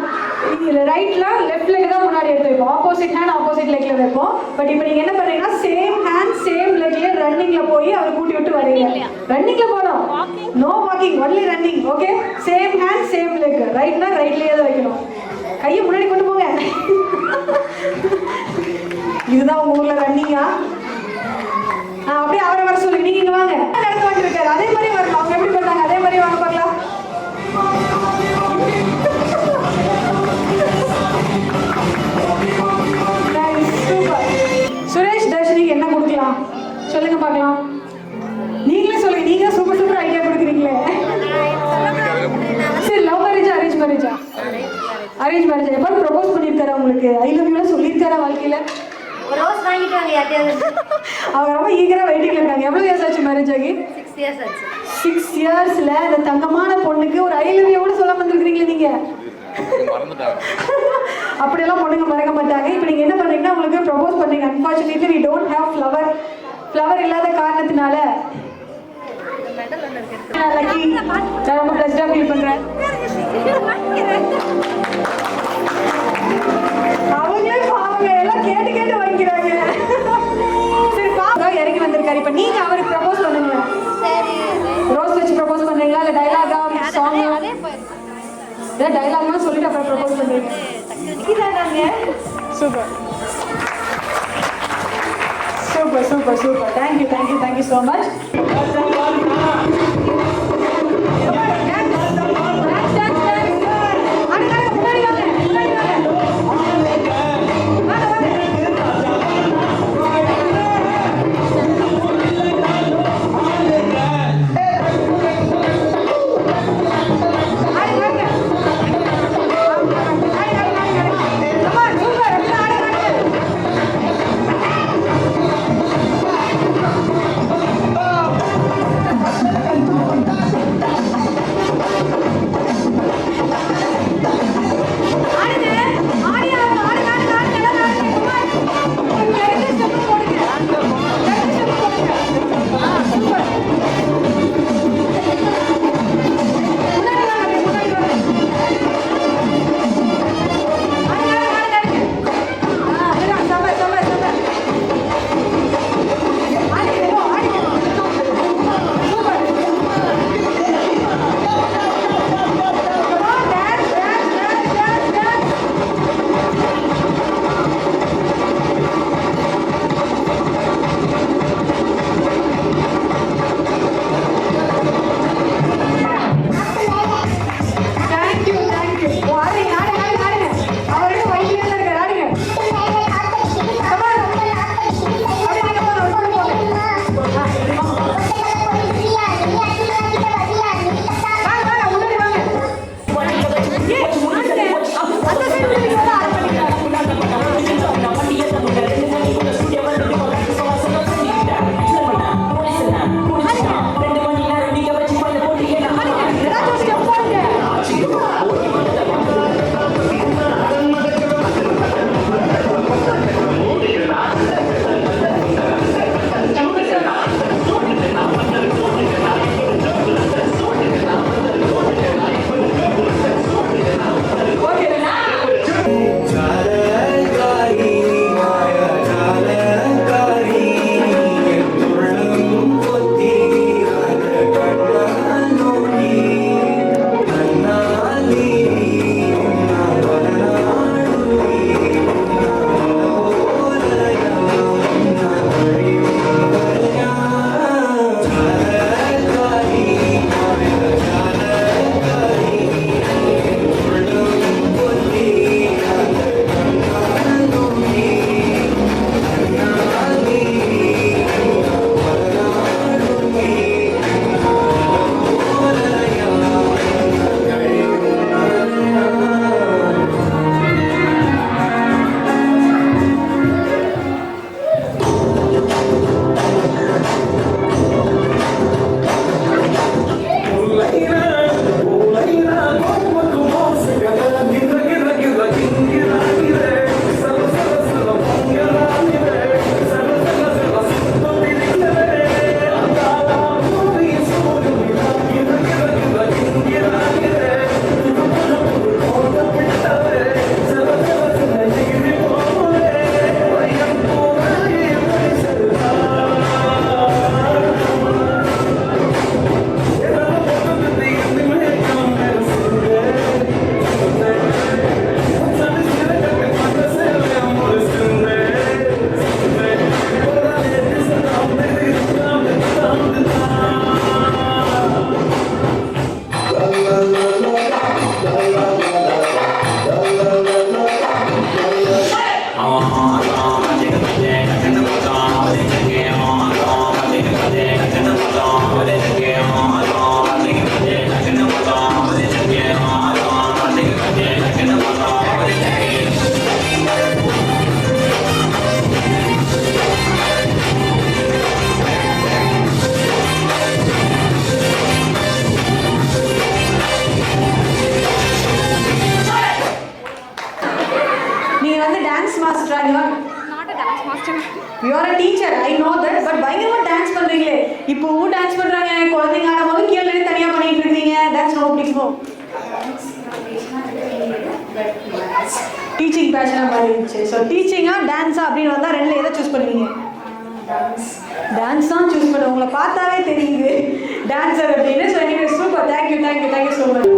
இதில் ரைட்டில் லெஃப்ட் லெக் தான் முன்னாடி எடுத்து வைப்போம். ஆப்போசிட் ஹேண்ட் ஆப்போசிட் லெக்கில் வைப்போம். பட் இப்போ நீங்கள் என்ன பண்ணுறீங்கன்னா, சேம் ஹேண்ட் சேம் லெக்கில் ரன்னிங்கில் போய் அவர் கூட்டி விட்டு வரீங்க. ரன்னிங்கில் போகணும், no walking, only running. Okay, same hand same leg. ரைட்னா ரைட்லேயே தான் வைக்கணும். கையை முன்னாடி கொண்டு போங்க. இதுதான் உங்கள் ஊரில் ரன்னிங்கா? அப்படியே அவரை வர சொல்லுங்க. நீங்க இங்க வாங்க. நடந்து வந்துருக்காரு, அதே மாதிரி வரணும். அவங்க எப்படி பண்ணாங்க அதே மாதிரி வாங்க பார்க்கலாம். சுரேஷ் தர்ஷினிக்கு என்ன கொடுக்கலாம் சொல்லுங்க பார்க்கலாம். நீங்களே சொல்லுங்க, நீங்க சூப்பர் சூப்பர் ஐடியா கொடுக்குறீங்களே. சரி, லவ் மேரேஜா அரேஞ்ச் மேரேஜா? Arrange marriage. எப்போ ப்ரொபோஸ் பண்ணியிருக்காரு உங்களுக்கு? ஐ லவ் யூலாம் சொல்லியிருக்காரா வாழ்க்கையில? ஒரு ரோஸ் வாங்கிட்டு வாங்க யார்ட்டையாவது. அவங்க ரொம்ப ஈகராக வெயிட்டிங்கில் இருக்காங்க. எவ்வளோ இயர்ஸ் ஆச்சு மேரேஜ் ஆகி? 6 இயர்ஸ் ஆச்சு. 6 இயர்ஸில் இந்த தங்கமான பொண்ணுக்கு ஒரு ஐ லவ் யூ கூட சொல்ல வந்துருக்கிறீங்களே நீங்கள். அப்படியெல்லாம் பொண்ணுங்க மறக்க மாட்டாங்க. இப்போ நீங்கள் என்ன பண்ணுறீங்கன்னா, உங்களுக்கு ப்ரொபோஸ் பண்ணுறீங்க. Unfortunately we don't have flower இல்லாத காரணத்தினால லக்கி. நான் ரொம்ப பிளஸ்டாக ஃபீல் பண்ணுறேன். அவங்களே பாவங்க, எல்லாம் கேட்டு கேட்டு வாங்கிக்கிறாங்க. சரி, இறங்கி வந்திருக்காரு. இப்போ நீங்கள் அவருக்கு ப்ரப்போஸ் பண்ணுங்க. ஏதாவது சொல்லிட்டு அப்புறம் ப்ரப்போஸ் பண்ணுறீங்க. Super super super super. Thank you thank you thank you so much. You are a teacher, I know that, but பயங்கரமா டான்ஸ் பண்றீங்களே. இப்போவும் டான்ஸ் பண்றாங்க. குழந்தைங்க ஆடும்போது கீழ இருந்து தனியா பண்ணிட்டு இருக்கீங்க. That's no big no. Teaching பேஷனா மாறிடுச்சு. ஸோ டீச்சிங்கா டான்ஸா அப்படின்னு வந்தா ரெண்டுல எதை சூஸ் பண்ணுவீங்க? டான்ஸ் தான் சூஸ் பண்ணுவோம். உங்களை பார்த்தாவே தெரியுது டான்ஸர் அப்படின்னு. So anyway super. Thank you so much.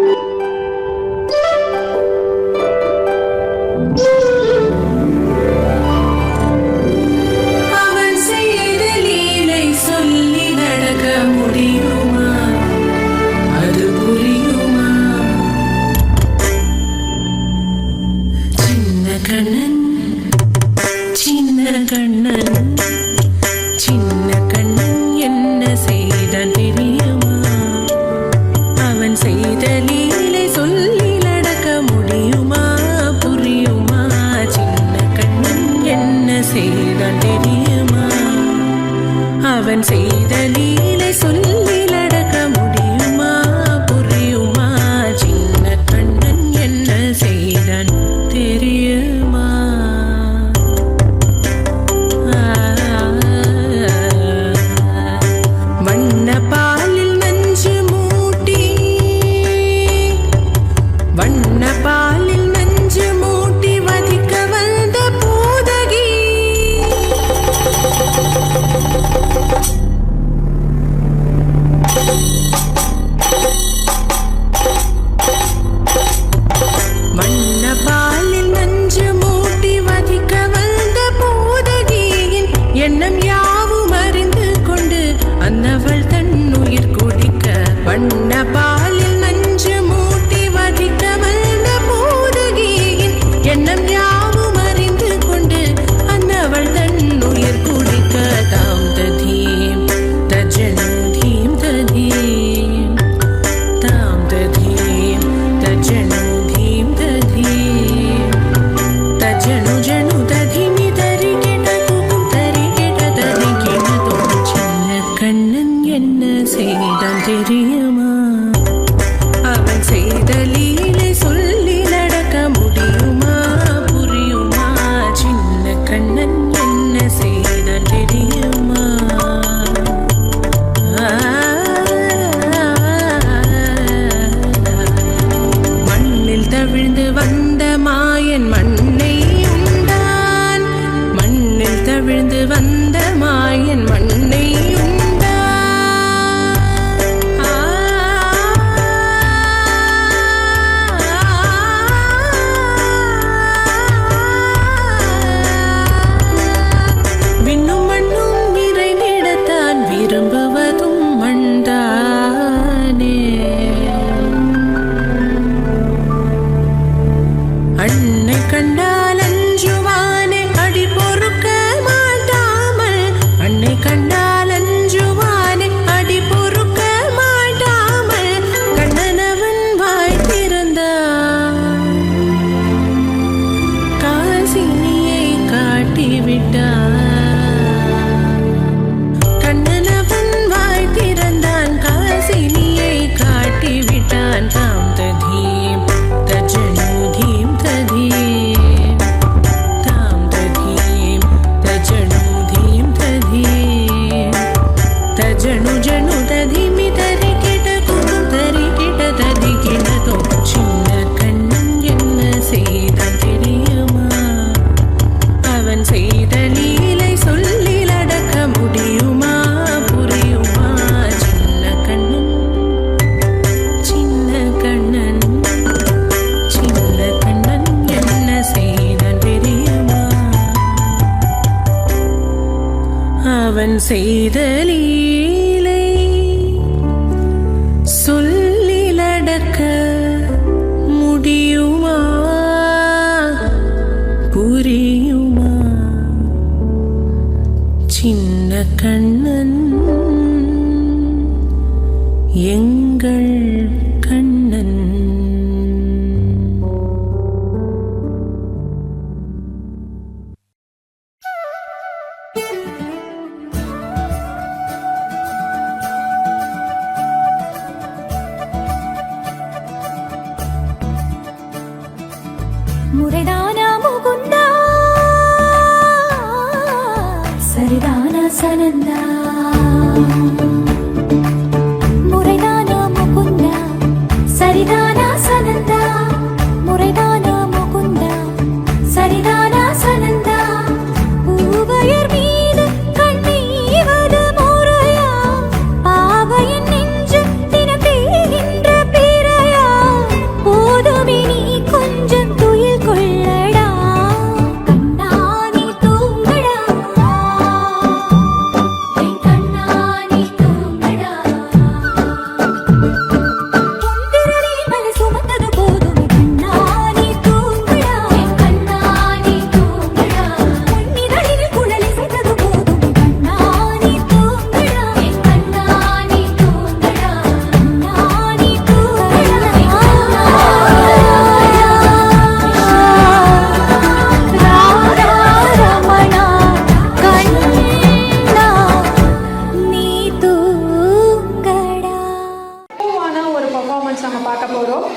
அன்னை கண்டால் அஞ்சுவானே அடி பொறுக்க மாட்டாமல், அன்னை கண்டால் அஞ்சுவானே அடி பொறுக்க மாட்டாமல், கண்ணனவன் வாய் திறந்தான் காசினியை காட்டிவிட்டான். கண்ணனவன் வாய் திறந்தான் காசினியை காட்டிவிட்டான். தாம் ததீம் தஜனு தீம் ததீம், தாம் ததீம் தஜனு தீம் ததீம், தஜனு ஜனு ததீமி தரி கிட குடும் தரி கிட ததி கிடதோ. சின்ன கண்ணன் என்ன செய்தான் தெரியுமா? அவன் செய்த லீலை சொல்லில் அடக்க முடியுமா? புரியுமா? சின்ன கண்ணன் சின்ன கண்ணன் சின்ன கண்ணன் என்ன செய்தான் தெரியுமா? அவன் செய்த லீலை சொல்லில் அடக்க முடியுமா? புரியுமா? சின்ன கண்ணன் எங்கள் கண்ணன். முறைதானா முகுந்தா, சரிதானா சனந்தா? முறைதானா முகுந்தா, சரிதானா சனந்தா? முறைதானா முகுந்தா, சரிதானா சனந்தா? பூவையர் மீது கண்ணீவது முறையா? பாவையின் நெஞ்சு தினம் தேகின்ற பிறையா? போதுமே நீ கொஞ்சம் துயில் கொள்ளடா, கண்ணாடி தூங்கடா, என் கண்ணாடி தூங்கடா. பொன்திரளே மலை சுமந்தது போதும், கண்ணாடி தூங்கடா, என் கண்ணாடி தூங்கடா. பொன்னிதழில் குழலி செய்தது போதும், கண்ணாடி தூங்கடா, என் கண்ணாடி தூங்கடா, கண்ணாடி தூங்கடா, என் ராதா ரமணா கண்ணா நீ தூங்கடா. ஆன ஒரு பர்ஃபார்மன்ஸ் நம்ம பார்க்க போகிறோம்.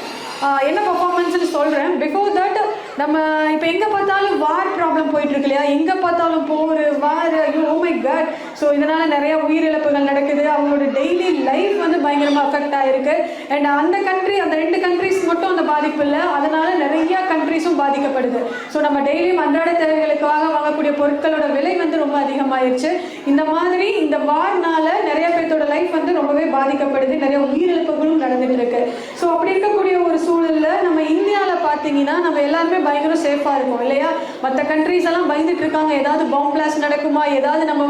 என்ன பர்ஃபார்மன்ஸ்னு சொல்கிறேன். பிஃபோர் தட் நம்ம இப்போ எங்கே பார்த்தாலும் வார் ப்ராப்ளம் போயிட்டு இருக்கு இல்லையா? எங்கே பார்த்தாலும் போர் வார், ஐயோ ஓ மை காட். ஸோ இதனால் நிறைய உயிரிழப்புகள் நடக்குது. அவங்களோட டெய்லி லைஃப் வந்து பயங்கரமாக அஃபெக்ட் ஆகிருக்கு. அண்ட் அந்த கண்ட்ரி, அந்த 2 கண்ட்ரிஸ் மட்டும் அந்த பாதிப்பு இல்லை, அதனால் நிறைய கண்ட்ரிஸும் பாதிக்கப்படுது. ஸோ நம்ம டெய்லியும் அன்றாட தேவைகளுக்காக வாங்கக்கூடிய பொருட்களோட விலை வந்து ரொம்ப அதிகமாயிருச்சு. இந்த மாதிரி இந்த வார்னால நிறைய பேர்த்தோட லைஃப் வந்து ரொம்பவே பாதிக்கப்படுது. நிறைய உயிரிழப்புகளும் நடந்துட்டு இருக்கு. ஸோ அப்படி இருக்கக்கூடிய ஒரு சூழலில் நம்ம இந்தியாவில் பார்த்தீங்கன்னா நம்ம எல்லாருமே பயங்கர சேஃபாக இருக்கும் இல்லையா? மற்ற கண்ட்ரிஸ் எல்லாம் பயந்துட்டு இருக்காங்க, ஏதாவது பாம்பு பிளாஸ்ட் நடக்குமா, ஏதாவது நம்ம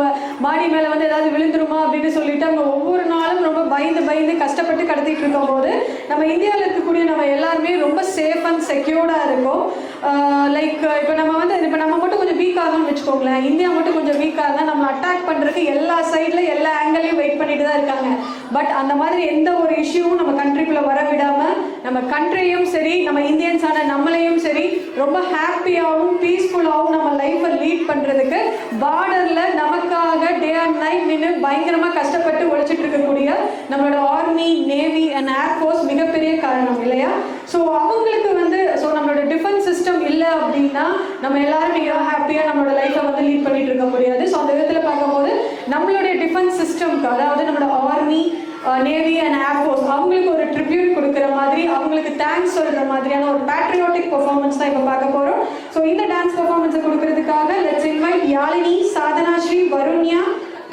மாடி மேலே வந்து ஏதாவது விழுந்துருமா அப்படின்னு சொல்லிட்டு அவங்க ஒவ்வொரு நாளும் ரொம்ப பயந்து பயந்து கஷ்டப்பட்டு கடத்திட்டு இருக்கும் போது நம்ம இந்தியாவில் இருக்கக்கூடிய நம்ம எல்லாருமே ரொம்ப சேஃப் அண்ட் செக்யூர்டாக இருக்கும். லைக் இப்போ நம்ம மட்டும் கொஞ்சம் வீக் ஆகும்னு வச்சுக்கோங்களேன். இந்தியா மட்டும் கொஞ்சம் வீக்காக இருந்தால் நம்ம அட்டாக் பண்ணுறதுக்கு எல்லா சைடில் எல்லா ஆங்கிளையும் வெயிட் பண்ணிட்டு தான் இருக்காங்க. பட் அந்த மாதிரி எந்த ஒரு இஷ்யூவும் நம்ம கண்ட்ரிக்குள்ளே வர விடாமல் நம்ம கண்ட்ரியும் சரி நம்ம இந்தியன்ஸான நம்மளையும் சரி ரொம்ப ஹாப்பியாகவும் பீஸ்ஃபுல்லாகவும் நம்ம லைஃப்பை லீட் பண்ணுறதுக்கு பார்டரில் நமக்காக டே அண்ட் நைட் நின்று பயங்கரமாக கஷ்டப்பட்டு உழைச்சிட்டு இருக்கக்கூடிய நம்மளோட ஆர்மி, நேவி அண்ட் ஏர்ஃபோர்ஸ் மிகப்பெரிய காரணம் இல்லையா? ஸோ அவங்களுக்கு வந்து நம்மளோட டிஃபென்ஸ் சிஸ்டம் இல்லை அப்படின்னா நம்ம எல்லாரும் மிக ஹாப்பியாக நம்மளோட லைஃப்பை வந்து லீட் பண்ணிட்டு இருக்க முடியாது. ஸோ அந்த விதத்தில் பார்க்கும்போது நம்மளுடைய டிஃபென்ஸ் சிஸ்டம்க்கு, அதாவது நம்மளோட ஆர்மி, நேவி அண்ட் ஏர்ஃபோர்ஸ், அவங்களுக்கு ஒரு ட்ரிபியூட் கொடுக்குற மாதிரி, அவங்களுக்கு தேங்க்ஸ் சொல்கிற மாதிரியான ஒரு பேட்ரியாட்டிக் பெர்ஃபார்மன்ஸ் தான் இப்போ பார்க்க போகிறோம். ஸோ இந்த டான்ஸ் பெர்ஃபார்மன்ஸை கொடுக்கறதுக்காக let's invite Yazhini, Sadhana Sri, Varunya,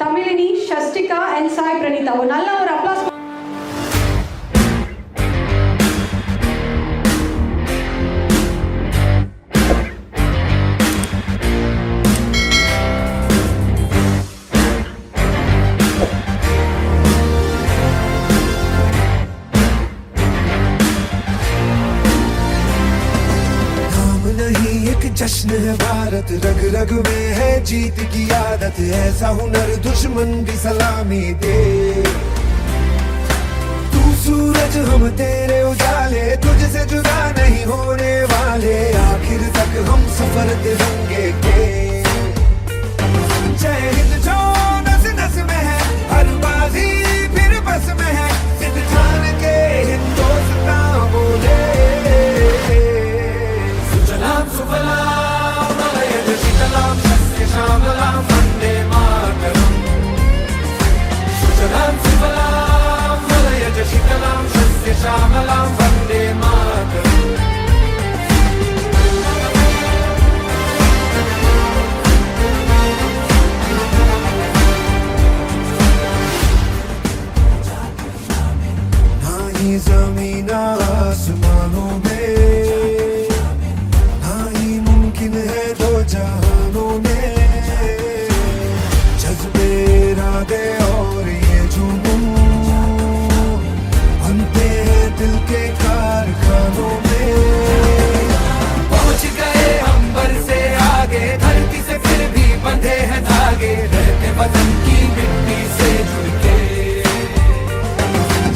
Tamilini, Shashtika and Sai Praneetha. ஒரு நல்ல ஒரு அப்ளாஸ். जश्न है भारत रग रग में है जीत की आदत ऐसा हुनर दुश्मन भी सलामी दे तू सूरज हम तेरे उजाले तुझसे जुदा नहीं होने वाले आखिर तक हम सफर तिरंगे के जय हिंद जो नस नस में है हर बाजी फिर बस में है जिद ठान के हिंदुस्तान बोले सुजलाम सुफलाम मलयज शीतलाम सस्य श्यामलाम वंदे मातरम सुजलाम सुफलाम मलयज शीतलाम सस्य श्यामलाम वंदे मातरम ज़मीन आसमानों में ना ही मुमकिन है दो जहानों में जज्बे इरादे और ये जुनून बनते हैं दिल के कारखानों में पहुंच गए हम बर से आगे धरती से फिर भी बंधे हैं धागे रहते वतन की मिट्टी से जुड़ के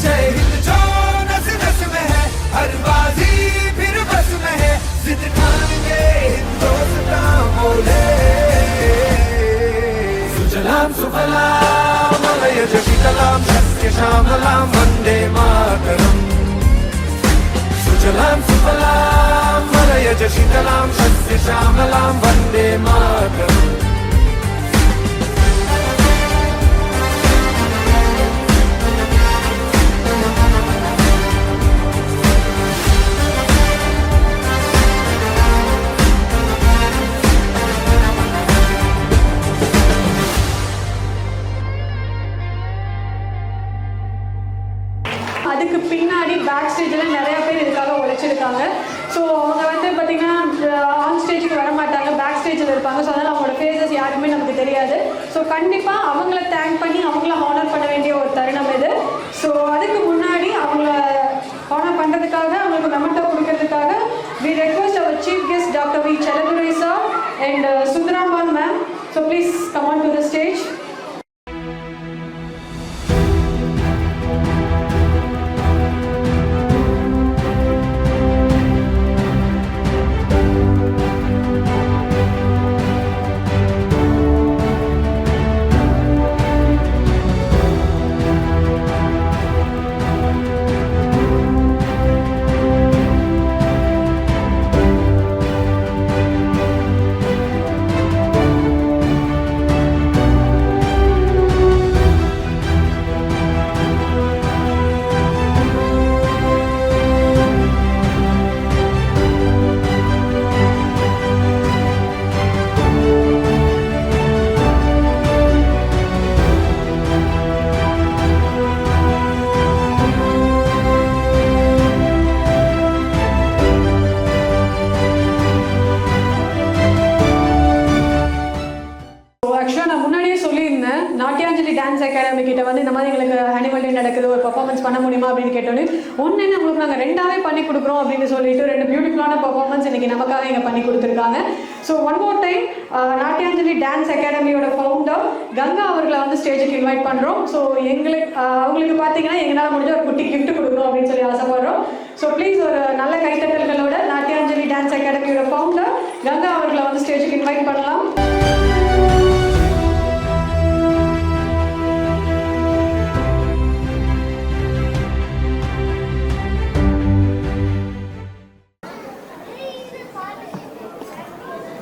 जय हिंद जो नस नस में है हर बाजी फिर बस में है जिद ठान के हिंदुस्तान बोले सुजलाम सुफलाम मलयज शीतलाम सस्य श्यामलाम वंदे मातरम सुजलाम सुफलाम मलयज शीतलाम सस्य श्यामलाम वंदे मातरम அதுக்கு பின்னாடி பேக் ஸ்டேஜில் நிறைய பேர் இதுக்காக உழைச்சிருக்காங்க. ஸோ அவங்க வந்து பார்த்திங்கன்னா ஆன் ஸ்டேஜுக்கு வர மாட்டாங்க, பேக் ஸ்டேஜில் இருப்பாங்க. ஸோ அதனால் அவங்களோட ஃபேஸஸ் யாருக்குமே நமக்கு தெரியாது. ஸோ கண்டிப்பாக அவங்கள தேங்க் பண்ணி அவங்கள ஹானர் பண்ண வேண்டிய ஒரு தருணம் இது. ஸோ அதுக்கு முன்னாடி அவங்கள ஹானர் பண்ணுறதுக்காக அவங்களுக்கு மெமெண்டோ கொடுக்கறதுக்காக we request our chief guest Dr. V. Cheladurai sir and Sundaramban ma'am. So please come on to the stage. Dance academy கிட்ட வந்து இந்த மாதிரி எங்களுக்கு ஆனுவல் டே நடக்குது, ஒரு பர்ஃபார்மன்ஸ் பண்ண முடியுமா அப்படின்னு கேட்டோன்னே ஒன்று உங்களுக்கு நாங்கள் ரெண்டாவே பண்ணி கொடுக்குறோம் அப்படின்னு சொல்லிட்டு 2 பியூட்டிஃபுல்லான பர்ஃபார்மன்ஸ் இன்னைக்கு நமக்காக இங்கே பண்ணி கொடுத்துருக்காங்க. So one more time Natyanjali dance அகாடமியோட ஃபவுண்டர் கங்கா அவர்களை வந்து ஸ்டேஜுக்கு இன்வைட் பண்ணுறோம். ஸோ அவங்களுக்கு பார்த்தீங்கன்னா எங்களால் முடிஞ்ச ஒரு குட்டி கிஃப்ட் கொடுக்குறோம் அப்படின்னு சொல்லி ஆசைப்படுறோம். ஸோ ப்ளீஸ் ஒரு நல்ல கைத்தட்டல்களோட நாட்டியாஞ்சலி டான்ஸ் அகாடமியோட ஃபவுண்டர் கங்கா அவர்களை வந்து ஸ்டேஜுக்கு இன்வைட் பண்ணலாம்.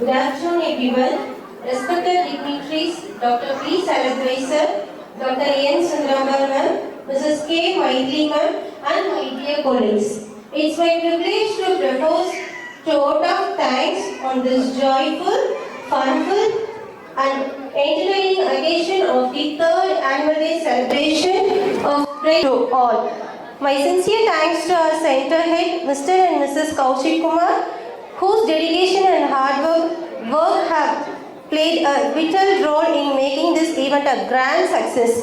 Good afternoon everyone. Respected dignitaries, Dr. V. Cheladurai sir, Dr. N. Sundaramban, Mrs. K. Maithili ma'am, and my dear colleagues. It's my privilege to propose to vote of thanks on this joyful, funful and entertaining occasion of the 3rd annual day celebration of Pride to all. My sincere thanks to our center head, Mr. and Mrs. Kaushik Kumar, whose dedication and hard work have played a vital role in making this event a grand success.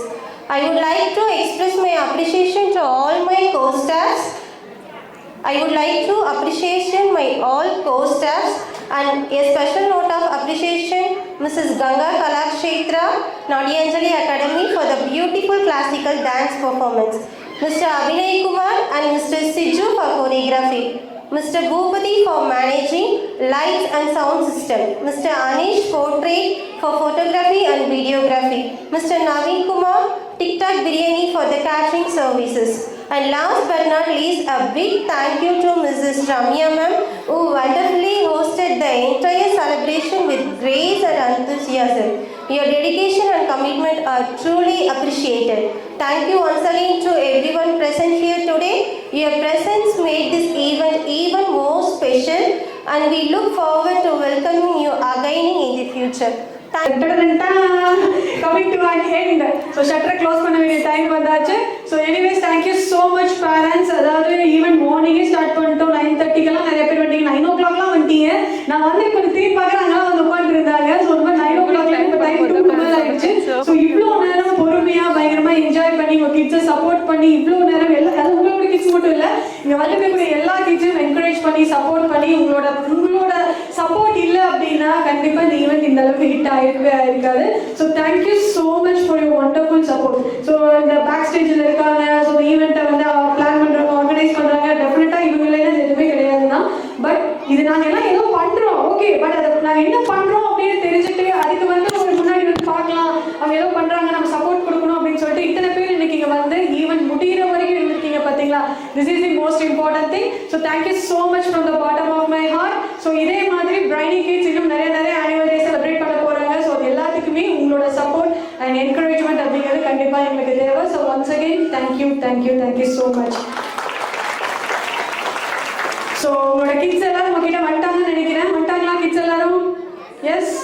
I would like to express my appreciation to all my co-staffs. I would like to appreciate my all co-staffs And a special note of appreciation, Mrs. Ganga Kalakshetra, Nadiyanjali Academy for the beautiful classical dance performance. Mr. Abhinay Kumar and Mr. Siju for choreography. Mr. Bhupati for managing lights and sound system. Mr. Anish Portrait for photography and videography. Mr. Naveen Kumar, TikTok Biryani for the catering services. And last but not least, a big thank you to Mrs. Ramya ma'am, who wonderfully hosted the entire celebration with grace and enthusiasm. Your dedication and commitment are truly appreciated. Thank you once again to everyone present here today. Your presence made this event even more special, and we look forward to welcoming you again in the future. Coming to an end. So shutter close பண்ண வேண்டிய டைம் வந்தாச்சு. So anyways, thank you so much parents. அதாவது ஈவன் மார்னிங்கே ஸ்டார்ட் பண்ணிட்டோம். 9:30க்கெல்லாம் நிறைய பேர் வந்துட்டீங்க. 9 o'clockலாம் வந்துட்டீங்க. நான் வந்து கொஞ்சம் திரும்பி பார்க்குறேன், அங்கெல்லாம் வந்து உட்காந்துருந்தாங்க. ஸோ ரொம்ப 9 o'clockல இப்போ டைம் 2 மேலே ஆயிடுச்சு. ஸோ இவ்வளோ நேரம் பொறுமையாக பயங்கரமாக என்ஜாய் பண்ணி உங்கள் கிட்ஸை சப்போர்ட் பண்ணி இவ்வளோ நேரம் எல்லாம், அது உங்களோட கிட்ஸ் மட்டும் இல்லை, இங்கே வந்துருக்கக்கூடிய எல்லா கிட்ஸையும் என்கரேஜ் பண்ணி சப்போர்ட் பண்ணி உங்களோட சப்போர்ட் இல்லை அப்படின்னா கண்டிப்பாக இந்த ஈவெண்ட் இந்த அளவுக்கு ஹிட் இருக்காது. So thank you so much for your wonderful support. So இந்த பேக் ஸ்டேஜில் இருக்காங்க, ஸோ இந்த ஈவெண்ட்டை வந்து பிளான் பண்ணுறவங்க, ஆர்கனைஸ் பண்ணுறாங்க, டெஃபினட்டாக இவங்களெல்லாம் எதுவுமே கிடையாது தான். பட் இது நாங்கள் எல்லாம் ஏதோ பண்ணுறோம், ஓகே, பட் அதை நாங்கள் என்ன பண்ணுறோம் அப்படின்னு தெரிஞ்சுட்டு அதுக்கு வந்து ஒரு முன்னாடி வந்து பார்க்கலாம், அவங்க ஏதோ பண்ணுறாங்க, நம்ம சப்போர்ட் கொடுக்கணும் அப்படின்னு சொல்லிட்டு இத்தனை பேர் இன்னைக்கு இங்கே வந்து ஈவெண்ட் முடிகிற வரைக்கும் இருந்திருக்கீங்க பார்த்தீங்களா. This is the most important thing. So thank you so much from the bottom of my heart. So இதே மாதிரி பிரைனி கிட்ஸ் இன்னும் நிறைய ஆனுவல் டே செலிப்ரேட் பண்ண போகிறாங்க. ஸோ அது எல்லாத்துக்குமே உங்களோட சப்போர்ட் அண்ட் என்கரேஜ்மெண்ட் அப்படிங்கிறது கண்டிப்பாக எங்களுக்கு தேவை. So once again thank you so much. So உங்களோட கிட்ஸ் எல்லாரும் உங்ககிட்ட வந்துட்டாங்கன்னு நினைக்கிறேன். வந்துட்டாங்களா கிட்ஸ் எல்லாரும்? எஸ்.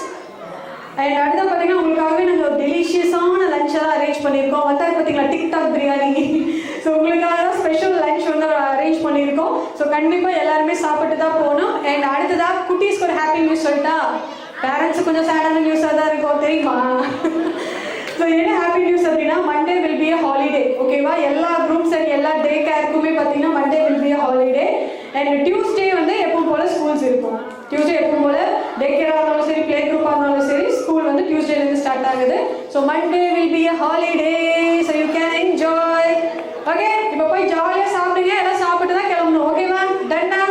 அண்ட் அடுத்த பார்த்தீங்கன்னா உங்களுக்காகவே நாங்கள் ஒரு டெலிஷியஸான லஞ்செல்லாம் அரேஞ்ச் பண்ணியிருக்கோம். வந்தாரு பார்த்தீங்களா டிக்டாக் பிரியாணி. ஸோ உங்களுக்காக தான் ஸ்பெஷல் லஞ்ச் வந்து அரேஞ்ச் பண்ணியிருக்கோம். ஸோ கண்டிப்பாக எல்லாருமே சாப்பிட்டு தான் போகணும். அண்ட் அடுத்ததாக குட்டீஸ்க்கு ஒரு ஹாப்பி நியூஸ் சொல்லிட்டா, பேரண்ட்ஸுக்கு கொஞ்சம் சேடான நியூஸாக தான் இருக்கும் தெரியுமா. ஸோ என்ன ஹாப்பி நியூஸ் அப்படின்னா, Monday will be a holiday. ஓகேவா, எல்லா குரூப்ஸ் அண்ட் எல்லா டே கேருக்குமே பார்த்தீங்கன்னா Monday will be a holiday. And Tuesday வந்து எப்பவும் போல் ஸ்கூல்ஸ் இருக்கும். டியூஸ்டே எப்பவும் போல் டே கேராக இருந்தாலும் சரி, பிளே குரூப்பாக இருந்தாலும் சரி, ஸ்கூல் வந்து டியூஸ்டேலேருந்து ஸ்டார்ட் ஆகுது. So Monday will be a holiday. So you can enjoy. Okay, இப்போ போய் ஜாலியாக சாப்பிடுங்க. எல்லாம் சாப்பிட்டு தான் கிளம்பணும். ஓகேவா, டன்னா?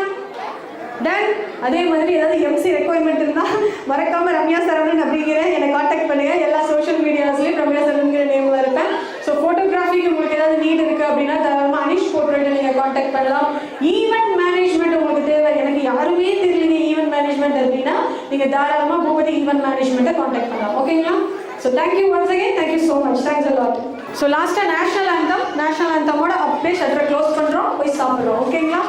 டன். அதே மாதிரி ஏதாவது எம்சி ரெக்குவயர்மெண்ட் இருந்தால் மறக்காமல் ரம்யா சரவணன் அப்படிங்கிற என்னை காண்டாக்ட் பண்ணுங்கள். எல்லா சோஷியல் மீடியாஸ்லேயும் ரம்யா சரவணங்கிற நேமில் இருப்பேன். ஸோ ஃபோட்டோகிராஃபிக்கு உங்களுக்கு ஏதாவது நீட் இருக்குது அப்படின்னா தாராளமாக அனிஷ் போர்ட்ரேட்டை நீங்கள் காண்டாக்ட் பண்ணலாம். ஈவெண்ட் மேனேஜ்மெண்ட் உங்களுக்கு தேவை, எனக்கு யாருமே தெரியல ஈவெண்ட் மேனேஜ்மெண்ட் அப்படின்னா நீங்கள் தாராளமாக பூபதி ஈவெண்ட் மேனேஜ்மெண்ட்டை காண்டாக்ட் பண்ணலாம். ஓகேங்களா? So thank you once again, thank you so much, thanks a lot. So லாஸ்ட்டாக நேஷனல் ஆந்தமோட அப்படியே ஷட்டரை க்ளோஸ் பண்ணுறோம், போய் சாப்பிட்றோம். ஓகேங்களா?